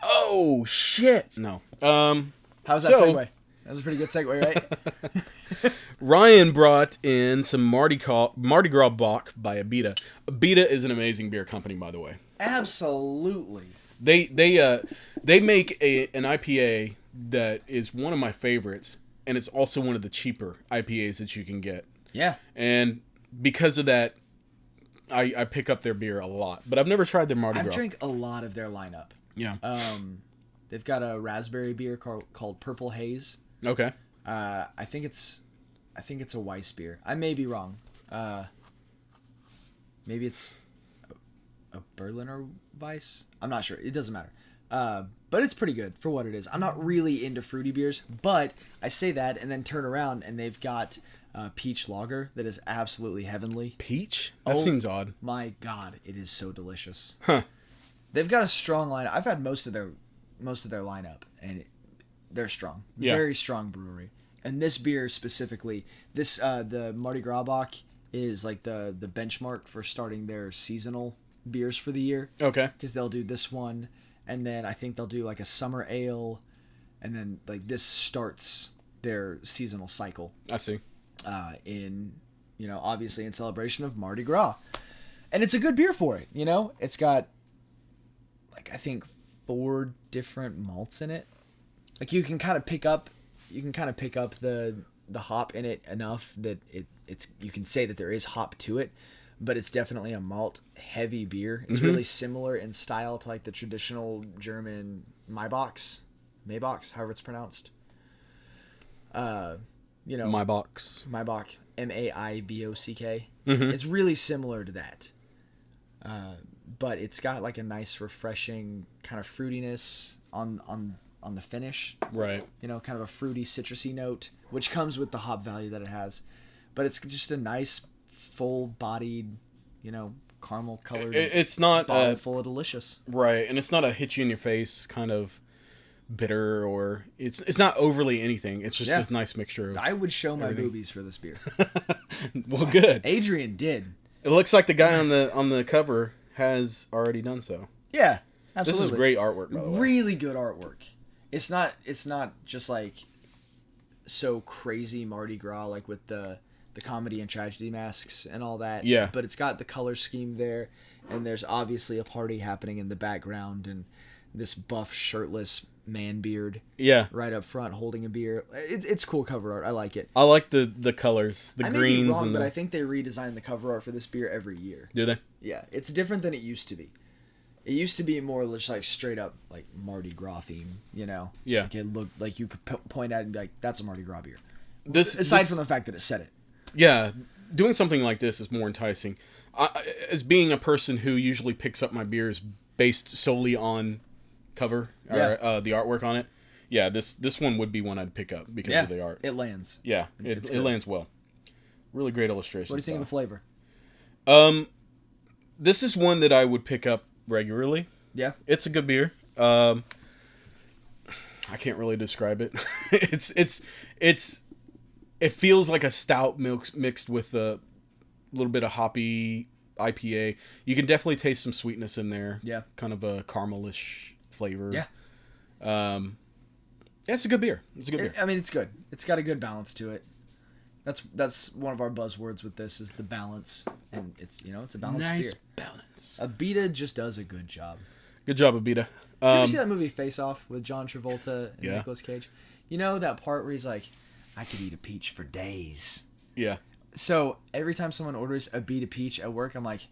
Oh, shit. No. How's that segue? That was a pretty good segue, right? Ryan brought in some Mardi Gras Bock by Abita. Abita is an amazing beer company, by the way. Absolutely. They make an IPA that is one of my favorites, and it's also one of the cheaper IPAs that you can get. Yeah. And because of that, I pick up their beer a lot. But I've never tried their Mardi Gras. I've drank a lot of their lineup. Yeah. They've got a raspberry beer called Purple Haze. Okay. I think it's a Weiss beer. I may be wrong. Maybe it's a Berliner Weiss. I'm not sure. It doesn't matter. But it's pretty good for what it is. I'm not really into fruity beers, but I say that and then turn around and they've got peach lager that is absolutely heavenly. Peach? That seems odd. My God, it is so delicious. Huh. They've got a strong lineup. I've had most of their lineup, and they're strong. Yeah. Very strong brewery. And this beer specifically, the Mardi Gras Bock is like the benchmark for starting their seasonal beers for the year. Okay. Because they'll do this one, and then I think they'll do like a summer ale, and then like this starts their seasonal cycle. I see. Obviously in celebration of Mardi Gras. And it's a good beer for it, It's got, like, I think 4 different malts in it. Like, you can kind of pick up the hop in it enough that it's you can say that there is hop to it, but it's definitely a malt heavy beer. It's really similar in style to like the traditional German Maibox, however it's pronounced. Maibock, Maibock. It's really similar to that. But it's got like a nice refreshing kind of fruitiness on the finish. Right. Kind of a fruity citrusy note, which comes with the hop value that it has. But it's just a nice full-bodied, caramel colored. It's not full of delicious. Right, and it's not a hit you in your face kind of bitter, or it's not overly anything. It's just this nice mixture of I would show my boobies for this beer. Well, good. Adrian did. It looks like the guy on the cover has already done so. Yeah, absolutely. This is great artwork, by the way. Really good artwork. It's not just like so crazy Mardi Gras like with the comedy and tragedy masks and all that. Yeah. But it's got the color scheme there, and there's obviously a party happening in the background, and this buff shirtless man beard. Yeah. Right up front, holding a beer. It's cool cover art. I like it. I like the colors, the greens. I may be wrong, but I think they redesign the cover art for this beer every year. Do they? Yeah, it's different than it used to be. It used to be more just like straight up like Mardi Gras theme, you know? Yeah. Like it looked like you could point at it and be like, that's a Mardi Gras beer. Aside from the fact that it said it. Yeah, doing something like this is more enticing. As being a person who usually picks up my beers based solely on cover or the artwork on it, yeah, this one would be one I'd pick up because of the art. It lands. Yeah, it lands well. Really great illustration. What do you think of the flavor? This is one that I would pick up regularly. Yeah, it's a good beer. I can't really describe it. It feels like a stout mixed with a little bit of hoppy IPA. You can definitely taste some sweetness in there. Yeah, kind of a caramelish flavor. Yeah. It's a good beer. It's a good beer. I mean, it's good. It's got a good balance to it. That's one of our buzzwords with this is the balance, and it's a balanced beer. Nice balance. Abita just does a good job. Good job, Abita. Did you ever see that movie Face Off with John Travolta and Nicolas Cage? You know that part where he's like, I could eat a peach for days. Yeah. So every time someone orders a Abita peach at work, I'm like,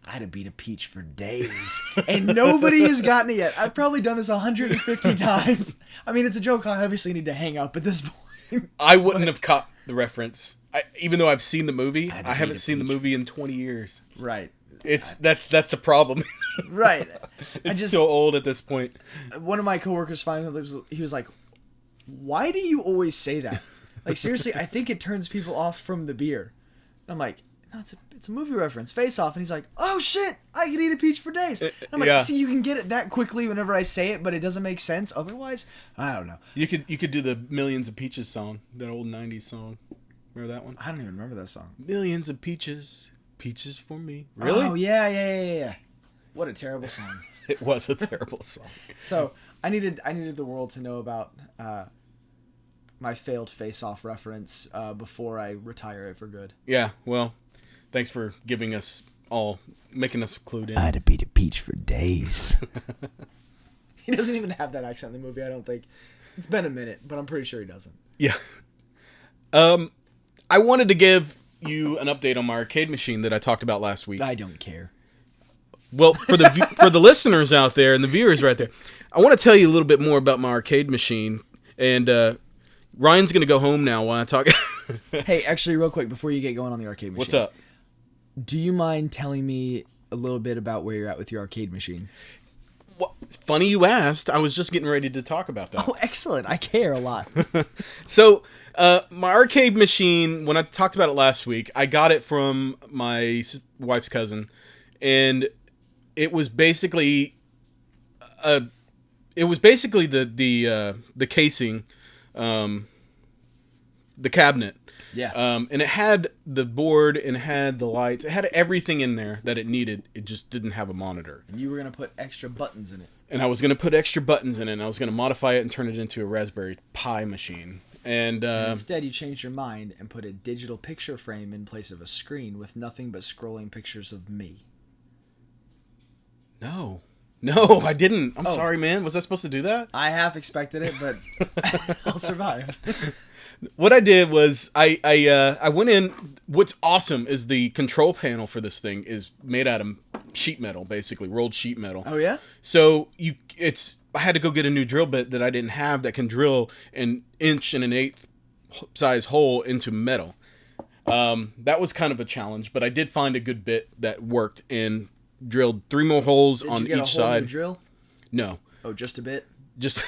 I'd Abita peach for days. And nobody has gotten it yet. I've probably done this 150 times. I mean, it's a joke. I obviously need to hang up at this point. I wouldn't have caught the reference. Even though I've seen the movie, I haven't seen the movie in 20 years. Right. That's the problem. Right. It's so old at this point. One of my coworkers he was like, why do you always say that? Like, seriously, I think it turns people off from the beer. And I'm like, no, it's a movie reference, Face Off. And he's like, oh shit, I could eat a peach for days. And I'm like, see, you can get it that quickly whenever I say it, but it doesn't make sense otherwise. I don't know. You could do the Millions of Peaches song, that old 90s song. Remember that one? I don't even remember that song. Millions of peaches, peaches for me. Really? Oh, yeah. What a terrible song. It was a terrible song. So I needed the world to know about my failed Face Off reference before I retire it for good. Yeah, well, thanks for making us clued in. I'd Abita peach for days. He doesn't even have that accent in the movie, I don't think. It's been a minute, but I'm pretty sure he doesn't. Yeah. I wanted to give you an update on my arcade machine that I talked about last week. I don't care. Well, for the listeners out there and the viewers right there, I want to tell you a little bit more about my arcade machine. And Ryan's going to go home now while I talk. Hey, actually, real quick, before you get going on the arcade machine. What's up? Do you mind telling me a little bit about where you're at with your arcade machine? Well, it's funny you asked. I was just getting ready to talk about that. Oh, excellent. I care a lot. So, my arcade machine, when I talked about it last week, I got it from my wife's cousin. And it was basically the casing, the cabinet. Yeah. And it had the board and it had the lights. It had everything in there that it needed. It just didn't have a monitor. And you were going to put extra buttons in it. And I was going to put extra buttons in it. And I was going to modify it and turn it into a Raspberry Pi machine. And instead, you changed your mind and put a digital picture frame in place of a screen with nothing but scrolling pictures of me. No, I didn't. I'm sorry, man. Was I supposed to do that? I half expected it, but I'll survive. What I did was I went in. What's awesome is the control panel for this thing is made out of sheet metal, basically rolled sheet metal. Oh yeah. So I had to go get a new drill bit that I didn't have that can drill an 1 1/8 size hole into metal. That was kind of a challenge, but I did find a good bit that worked and drilled 3 more holes on each side. Did you get a whole new drill? No. Oh, just a bit? Just...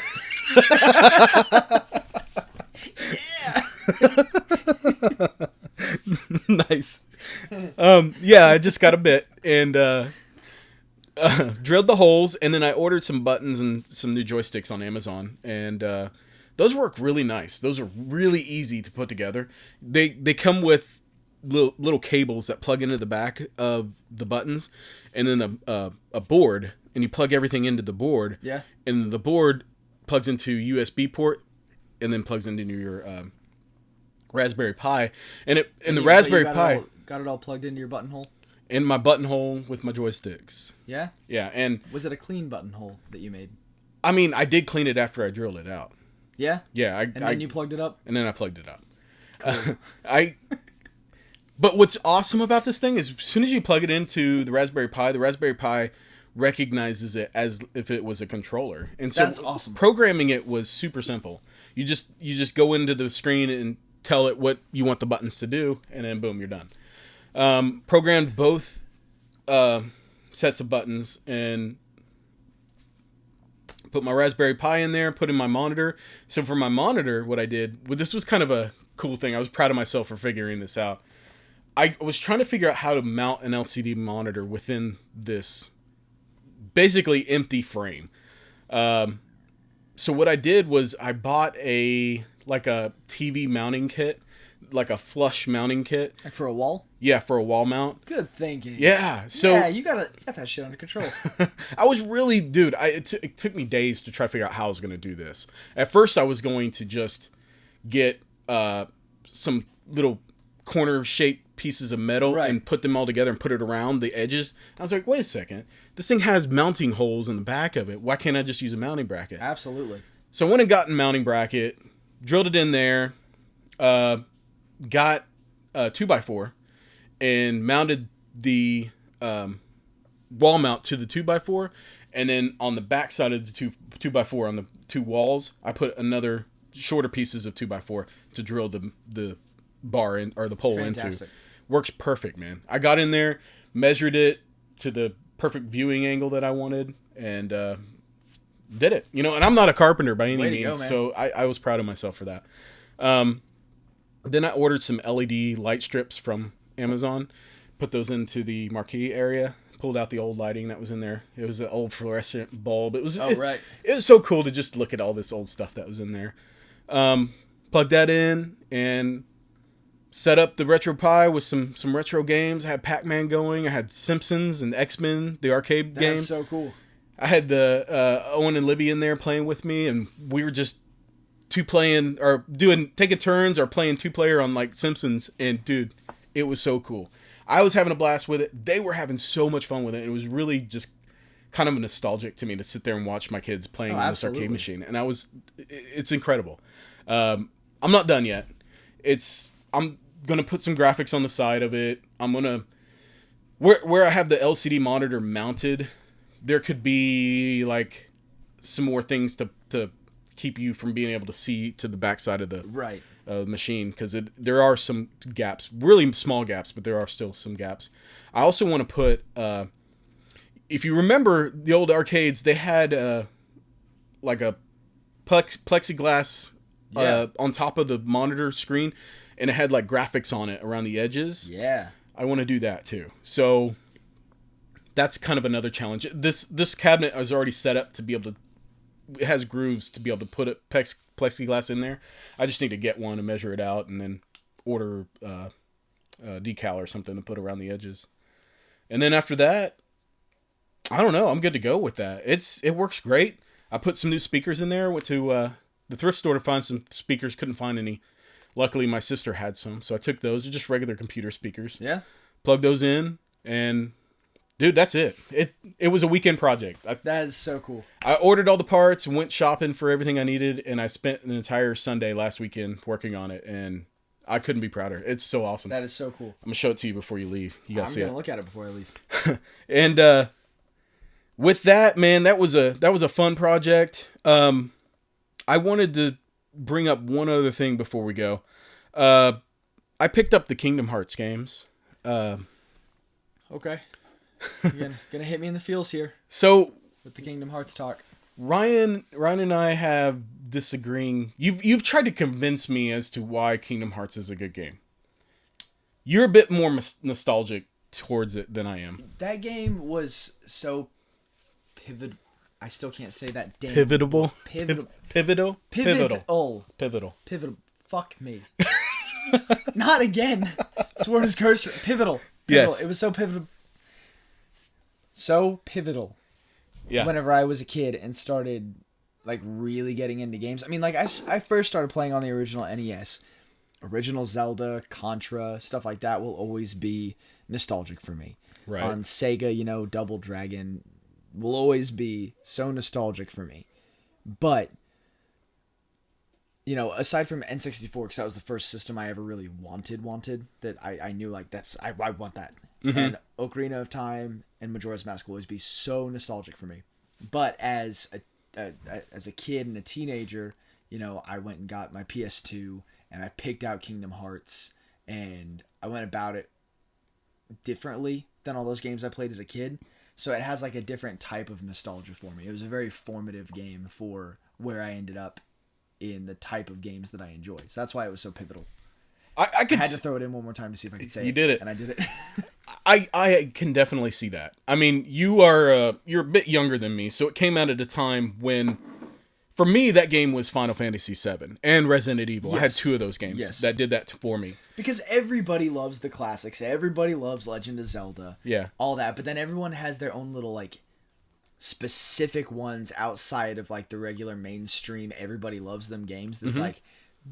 Nice. Yeah, I just got a bit and drilled the holes, and then I ordered some buttons and some new joysticks on Amazon, and those work really nice. Those are really easy to put together. They come with little cables that plug into the back of the buttons, and then a board, and you plug everything into the board. Yeah. And the board plugs into USB port, and then plugs into your Raspberry Pi, and the Raspberry Pi got it all plugged into your buttonhole. In my buttonhole with my joysticks. Yeah. Yeah, and was it a clean buttonhole that you made? I mean, I did clean it after I drilled it out. Yeah? Yeah. And then you plugged it up? And then I plugged it up. Cool. But what's awesome about this thing is as soon as you plug it into the Raspberry Pi recognizes it as if it was a controller. And so that's awesome. Programming it was super simple. You just go into the screen and tell it what you want the buttons to do, and then boom, you're done. Programmed both sets of buttons and put my Raspberry Pi in there, put in my monitor. So for my monitor, what I did, this was kind of a cool thing. I was proud of myself for figuring this out. I was trying to figure out how to mount an LCD monitor within this basically empty frame. So what I did was I bought a TV mounting kit, like a flush mounting kit. Like for a wall? Yeah, for a wall mount. Good thinking. Yeah. So yeah, you got that shit under control. I was really, dude, it took me days to try to figure out how I was going to do this. At first I was going to just get some little corner shaped pieces of metal and put them all together and put it around the edges. I was like, wait a second, this thing has mounting holes in the back of it. Why can't I just use a mounting bracket? Absolutely. So I went and got a mounting bracket, drilled it in there, got a 2x4 and mounted the wall mount to the 2x4, and then on the back side of the 2x4 on the two walls, I put another shorter pieces of 2x4 to drill the bar in, or the pole into. Works perfect, man. I got in there, measured it to the perfect viewing angle that I wanted, and did it. You know, and I'm not a carpenter by any means, so I was proud of myself for that. Then I ordered some LED light strips from Amazon, put those into the marquee area, pulled out the old lighting that was in there. It was an old fluorescent bulb. It was it was so cool to just look at all this old stuff that was in there. Plugged that in and set up the Retro Pi with some retro games. I had Pac-Man going. I had Simpsons and X-Men, the arcade game. That's so cool. I had the Owen and Libby in there playing with me, and we were just taking turns or playing 2-player on like Simpsons. And dude, it was so cool. I was having a blast with it. They were having so much fun with it. It was really just kind of nostalgic to me to sit there and watch my kids playing on this arcade machine. And it's incredible. I'm not done yet. I'm going to put some graphics on the side of it. I'm going to, where I have the LCD monitor mounted, there could be like some more things to keep you from being able to see to the backside of the machine. Because there are some gaps, really small gaps, but there are still some gaps. I also want to put, if you remember the old arcades, they had like a plexiglass on top of the monitor screen, and it had like graphics on it around the edges. Yeah. I want to do that too. So that's kind of another challenge. This cabinet is already set up to be able to, it has grooves to be able to put a plexiglass in there. I just need to get one and measure it out and then order a decal or something to put around the edges. And then after that, I don't know, I'm good to go with that. It works great. I put some new speakers in there. Went to the thrift store to find some speakers. Couldn't find any. Luckily, my sister had some, so I took those. They're just regular computer speakers. Yeah. Plugged those in, and dude, that's it. It was a weekend project. That is so cool. I ordered all the parts and went shopping for everything I needed, and I spent an entire Sunday last weekend working on it, and I couldn't be prouder. It's so awesome. That is so cool. I'm gonna show it to you before you leave. You gotta see it. I'm gonna look at it before I leave. And with that, man, that was a fun project. I wanted to bring up one other thing before we go. I picked up the Kingdom Hearts games. Okay. You're gonna hit me in the feels here. So with the Kingdom Hearts talk. Ryan and I have disagreeing. You've tried to convince me as to why Kingdom Hearts is a good game. You're a bit more nostalgic towards it than I am. That game was so pivotal. I still can't say that damn. Pivotal. Fuck me. Not again. This word is cursed. Pivotal. Yes. It was so pivotal. So pivotal. Yeah. Whenever I was a kid and started like really getting into games. I mean, like I first started playing on the original NES. Original Zelda, Contra, stuff like that will always be nostalgic for me. Right. On Sega, Double Dragon will always be so nostalgic for me. But, you know, aside from N64, because that was the first system I ever really wanted, that I knew, like, I want that. Mm-hmm. And Ocarina of Time and Majora's Mask will always be so nostalgic for me. But as a kid and a teenager, you know, I went and got my PS2 and I picked out Kingdom Hearts and I went about it differently than all those games I played as a kid. So it has like a different type of nostalgia for me. It was a very formative game for where I ended up in the type of games that I enjoy. So that's why it was so pivotal. I had to throw it in one more time to see if I could say it. You did it. And I did it. I can definitely see that. I mean, you're a bit younger than me, so it came out at a time when, for me, that game was Final Fantasy VII and Resident Evil. Yes. I had two of those games that did that for me. Because everybody loves the classics. Everybody loves Legend of Zelda. Yeah. All that. But then everyone has their own little, like, specific ones outside of, like, the regular mainstream everybody loves them games. That's like,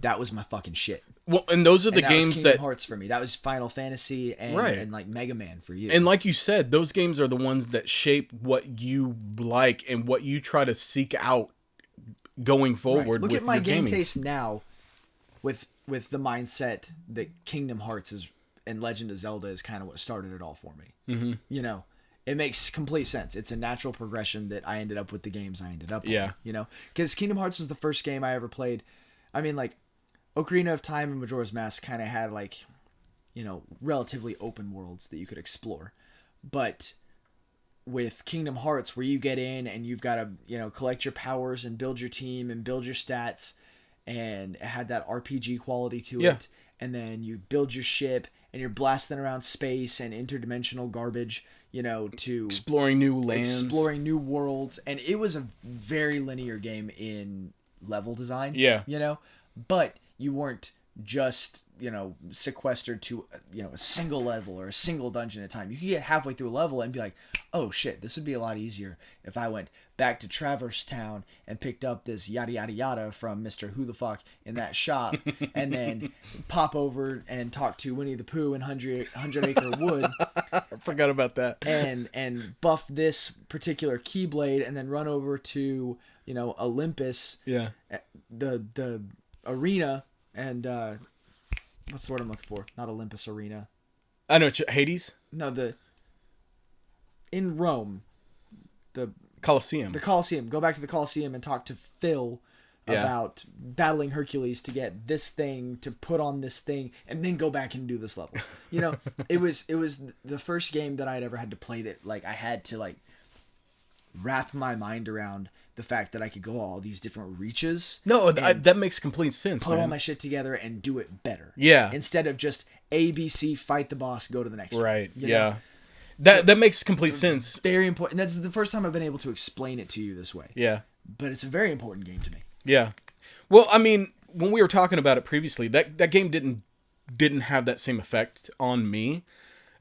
that was my fucking shit. Well, and those are the games was Kingdom Hearts for me. That was Final Fantasy and like Mega Man for you. And like you said, those games are the ones that shape what you like and what you try to seek out going forward. Right. Look with at my your game gaming taste now, with the mindset that Kingdom Hearts is and Legend of Zelda is kind of what started it all for me. Mm-hmm. You know, it makes complete sense. It's a natural progression that I ended up with the games I ended up with. You know, because Kingdom Hearts was the first game I ever played. I mean, like, Ocarina of Time and Majora's Mask kind of had, like, you know, relatively open worlds that you could explore. But with Kingdom Hearts, where you get in and you've got to, you know, collect your powers and build your team and build your stats, and it had that RPG quality to it. And then you build your ship and you're blasting around space and interdimensional garbage, you know, to exploring new lands, exploring new worlds. And it was a very linear game in level design. You know, but you weren't just, you know, sequestered to, you know, a single level or a single dungeon at a time. You could get halfway through a level and be like, oh shit, this would be a lot easier if I went back to Traverse Town and picked up this yada yada yada from Mr. Who the Fuck in that shop and then pop over and talk to Winnie the Pooh in 100 Acre Wood. I forgot about that. And buff this particular Keyblade and then run over to, you know, Olympus. Yeah. The arena and what's the word I'm looking for? Not Olympus Arena. I know Hades. No, in Rome, the Colosseum. The Colosseum. Go back to the Colosseum and talk to Phil about battling Hercules to get this thing to put on this thing, and then go back and do this level. You know, it was the first game that I'd ever had to play that, like, I had to, like, wrap my mind around the fact that I could go all these different reaches. No, that makes complete sense. Put all my shit together and do it better. Yeah. Instead of just A, B, C, fight the boss, go to the next right. one. Yeah. That makes complete sense. Very important. That's the first time I've been able to explain it to you this way. Yeah. But it's a very important game to me. Yeah. Well, I mean, when we were talking about it previously, that game didn't have that same effect on me.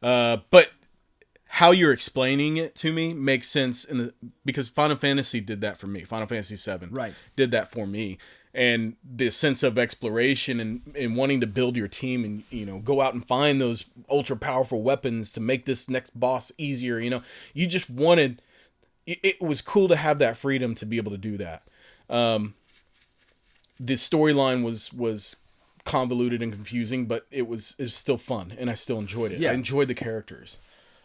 But how you're explaining it to me makes sense because Final Fantasy did that for me. Final Fantasy VII did that for me. And the sense of exploration and wanting to build your team and, you know, go out and find those ultra powerful weapons to make this next boss easier. You know, you just wanted, it was cool to have that freedom to be able to do that. The storyline was convoluted and confusing, but it was still fun and I still enjoyed it. I enjoyed the characters.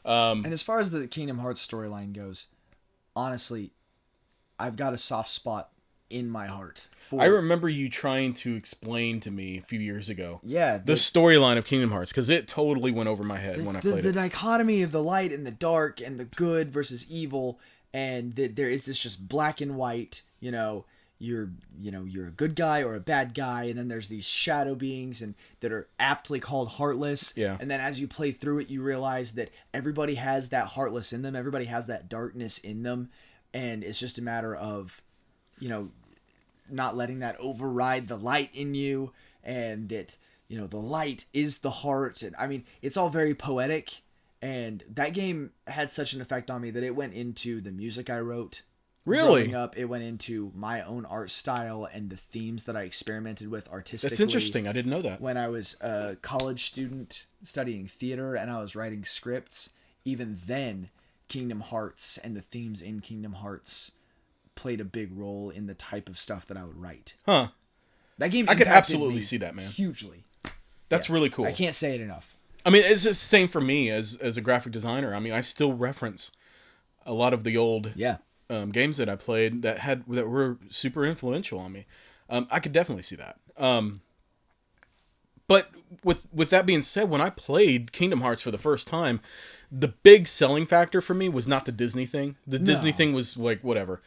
And as far as the Kingdom Hearts storyline goes, honestly, I've got a soft spot in my heart for I remember you trying to explain to me a few years ago the storyline of Kingdom Hearts, because it totally went over my head when I played it. The dichotomy of the light and the dark and the good versus evil, and there is this just black and white, you know, you're a good guy or a bad guy, and then there's these shadow beings and that are aptly called heartless. And then as you play through it, you realize that everybody has that heartless in them, everybody has that darkness in them, and it's just a matter of, you know, not letting that override the light in you, and that, you know, the light is the heart. And I mean, it's all very poetic, and that game had such an effect on me that it went into the music I wrote. Really? Growing up, it went into my own art style and the themes that I experimented with artistically. That's interesting. I didn't know that. When I was a college student studying theater and I was writing scripts, even then, Kingdom Hearts and the themes in Kingdom Hearts played a big role in the type of stuff that I would write. Huh. That game I could absolutely see that, man. Hugely. That's really cool. I can't say it enough. I mean, it's the same for me as a graphic designer. I mean, I still reference a lot of the old games that I played that were super influential on me. I could definitely see that. But with that being said, when I played Kingdom Hearts for the first time, the big selling factor for me was not the Disney thing. The Disney thing was like, whatever.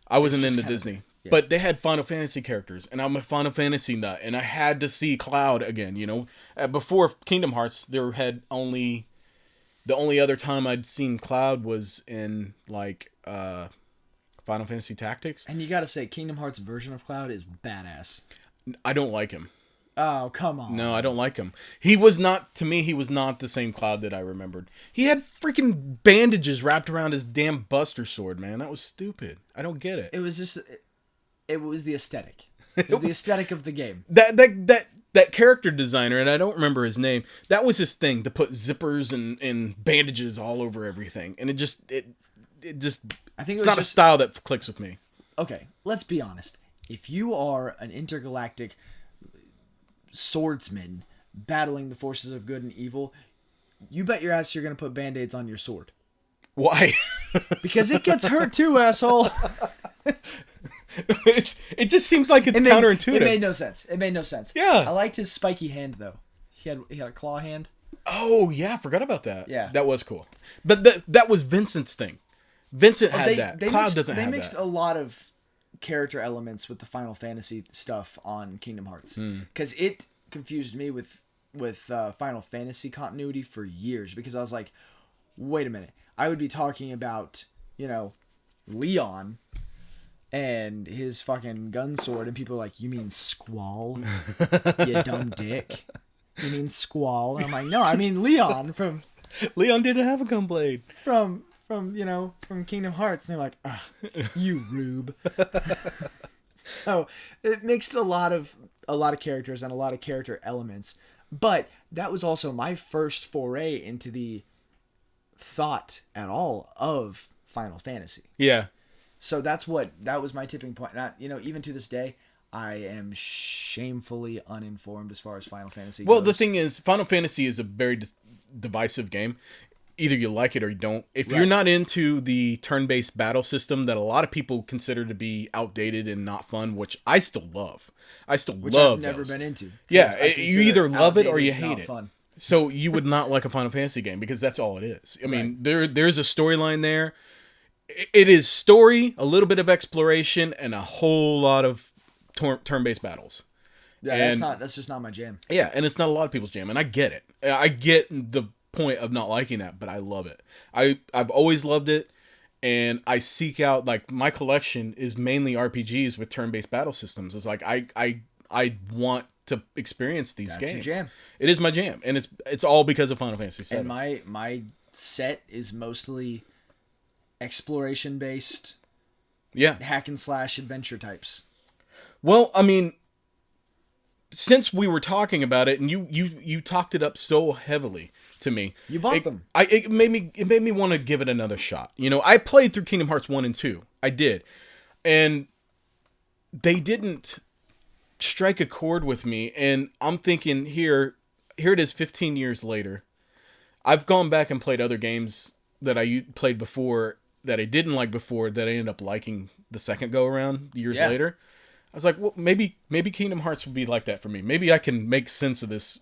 I wasn't into Disney. But they had Final Fantasy characters, and I'm a Final Fantasy nut, and I had to see Cloud again, you know? Before Kingdom Hearts, the only other time I'd seen Cloud was in, like, Final Fantasy Tactics. And you gotta say, Kingdom Hearts' version of Cloud is badass. I don't like him. Oh, come on. No, I don't like him. He was not the same Cloud that I remembered. He had freaking bandages wrapped around his damn Buster Sword, man. That was stupid. I don't get it. It was just... It was the aesthetic. It was the aesthetic of the game. That character designer, and I don't remember his name, that was his thing, to put zippers and bandages all over everything. And I think it's not a style that clicks with me. Okay, let's be honest. If you are an intergalactic swordsman battling the forces of good and evil, you bet your ass you're going to put band-aids on your sword. Why? Because it gets hurt too, asshole. It just seems like it's counterintuitive. It made no sense. Yeah. I liked his spiky hand, though. He had a claw hand. Oh, yeah. I forgot about that. Yeah. That was cool. But that was Vincent's thing. Vincent had that. Cloud doesn't have that. They mixed a lot of character elements with the Final Fantasy stuff on Kingdom Hearts. Because it confused me with Final Fantasy continuity for years. Because I was like, wait a minute. I would be talking about, Leon and his fucking gun sword, and people are like, you mean Squall? You dumb dick. You mean Squall? And I'm like, no, I mean Leon from... Leon didn't have a gun blade. From Kingdom Hearts. And they're like, you rube. So it mixed a lot of characters and a lot of character elements. But that was also my first foray into the thought at all of Final Fantasy. Yeah. So that was my tipping point. And even to this day, I am shamefully uninformed as far as Final Fantasy goes. Well, the thing is, Final Fantasy is a very divisive game. Either you like it or you don't. If you're not into the turn-based battle system that a lot of people consider to be outdated and not fun, which I still love. Which I've never been into. Yeah, you either love it or you hate it. Fun. So you would not like a Final Fantasy game because that's all it is. I mean, there's a storyline there. It is story, a little bit of exploration, and a whole lot of turn-based battles. Yeah, that's just not my jam. Yeah, and it's not a lot of people's jam, and I get it. I get the point of not liking that, but I love it. I've always loved it, and I seek out, like, my collection is mainly RPGs with turn-based battle systems. It's like I want to experience these games. That's your jam. It is my jam, and it's all because of Final Fantasy VII. And my set is mostly exploration based, hack and slash adventure types. Well, I mean, since we were talking about it, and you talked it up so heavily to me, you bought them. It made me want to give it another shot. I played through Kingdom Hearts 1 and 2. I did, and they didn't strike a chord with me. And I'm thinking, here it is, 15 years later. I've gone back and played other games that I played before that I didn't like before that I ended up liking the second go around years later. I was like, well, maybe Kingdom Hearts would be like that for me. Maybe I can make sense of this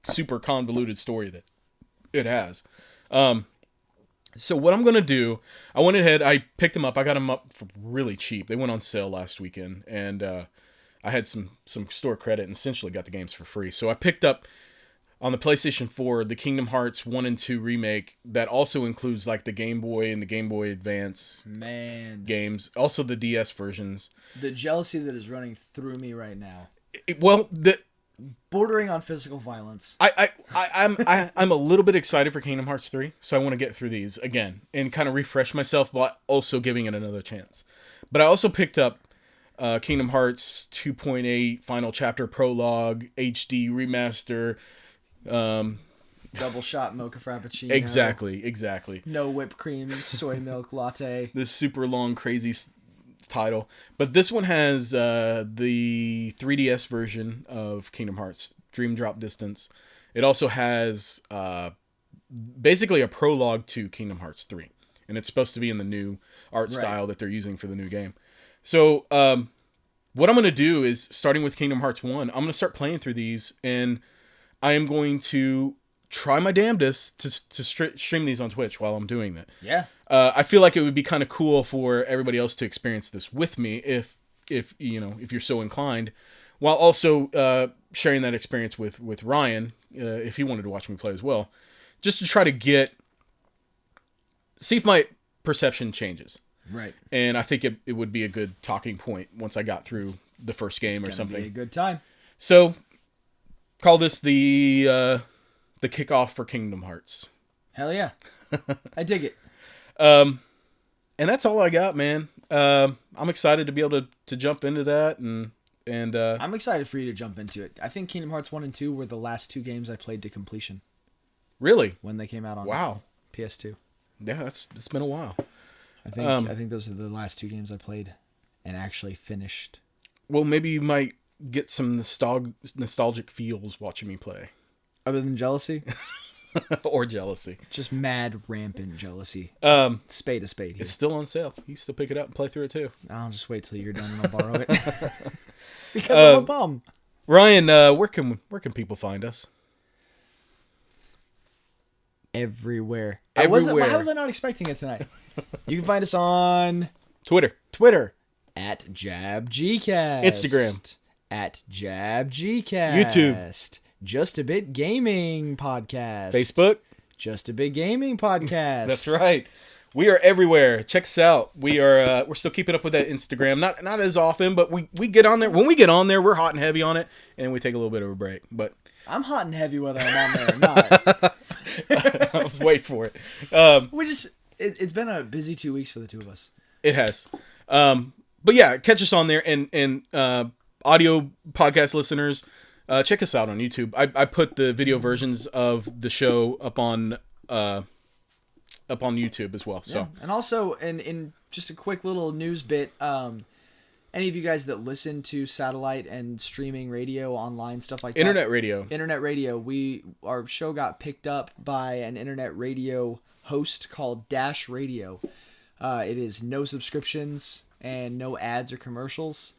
super convoluted story that it has. So what I'm going to do, I went ahead, I picked them up. I got them up for really cheap. They went on sale last weekend, and I had some store credit and essentially got the games for free. So I picked up on the PlayStation 4, the Kingdom Hearts 1 and 2 remake that also includes like the Game Boy and the Game Boy Advance games, also the DS versions. The jealousy that is running through me right now. Bordering on physical violence. I'm a little bit excited for Kingdom Hearts 3, so I want to get through these again and kind of refresh myself, but also giving it another chance. But I also picked up Kingdom Hearts 2.8 Final Chapter Prologue HD Remaster. Double shot mocha frappuccino. Exactly. No whipped cream, soy milk latte. This super long, crazy title. But this one has the 3DS version of Kingdom Hearts Dream Drop Distance. It also has basically a prologue to Kingdom Hearts 3. And it's supposed to be in the new art style that they're using for the new game. So what I'm going to do is, starting with Kingdom Hearts 1, I'm going to start playing through these. And I am going to try my damnedest to stream these on Twitch while I'm doing that. Yeah. I feel like it would be kind of cool for everybody else to experience this with me if you're so inclined, while also sharing that experience with Ryan if he wanted to watch me play as well, just to try to see if my perception changes. Right. And I think it would be a good talking point once I got through the first game or something. Be a good time. So call this the kickoff for Kingdom Hearts. Hell yeah. I dig it. And that's all I got, man. I'm excited to be able to jump into that, and I'm excited for you to jump into it. I think Kingdom Hearts 1 and 2 were the last 2 games I played to completion. Really? When they came out on PS2. Yeah, it's been a while. I think those are the last 2 games I played and actually finished. Well, maybe you might get some nostalgic feels watching me play. Other than jealousy? Or jealousy. Just mad, rampant jealousy. Spade to spade here. It's still on sale. You still pick it up and play through it too. I'll just wait till you're done and I'll borrow it. Because I'm a bum. Ryan, where can people find us? Everywhere. Everywhere. How was I not expecting it tonight? You can find us on Twitter at JabGcast. Instagram at JabGcast. YouTube Just a Bit Gaming Podcast. Facebook Just a Bit Gaming Podcast. That's right. We are everywhere. Check us out. We're still keeping up with that Instagram. Not as often, but we get on there. When we get on there, we're hot and heavy on it, and we take a little bit of a break. But I'm hot and heavy whether I'm on there or not. I was waiting for it. It's been a busy 2 weeks for the two of us. It has. But yeah, catch us on there, and audio podcast listeners, check us out on YouTube. I put the video versions of the show up on YouTube as well. So, and also in just a quick little news bit, any of you guys that listen to satellite and streaming radio online, stuff like that. Internet radio. Our show got picked up by an internet radio host called Dash Radio. It is no subscriptions and no ads or commercials,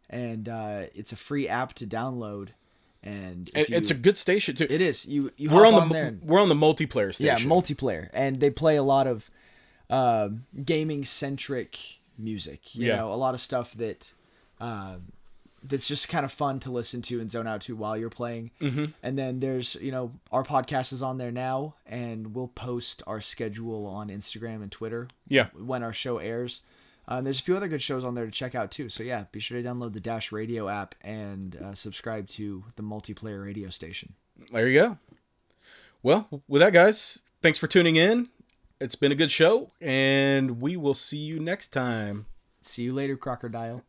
and it's a free app to download. And it's a good station too. It is. We're on there. We're on the multiplayer station. Yeah, multiplayer, and they play a lot of gaming centric music. You know, a lot of stuff that's just kind of fun to listen to and zone out to while you're playing. Mm-hmm. And then there's our podcast is on there now, and we'll post our schedule on Instagram and Twitter. Yeah, when our show airs. There's a few other good shows on there to check out too. So yeah, be sure to download the Dash Radio app and subscribe to the multiplayer radio station. There you go. Well, with that, guys, thanks for tuning in. It's been a good show, and we will see you next time. See you later, Crocodile.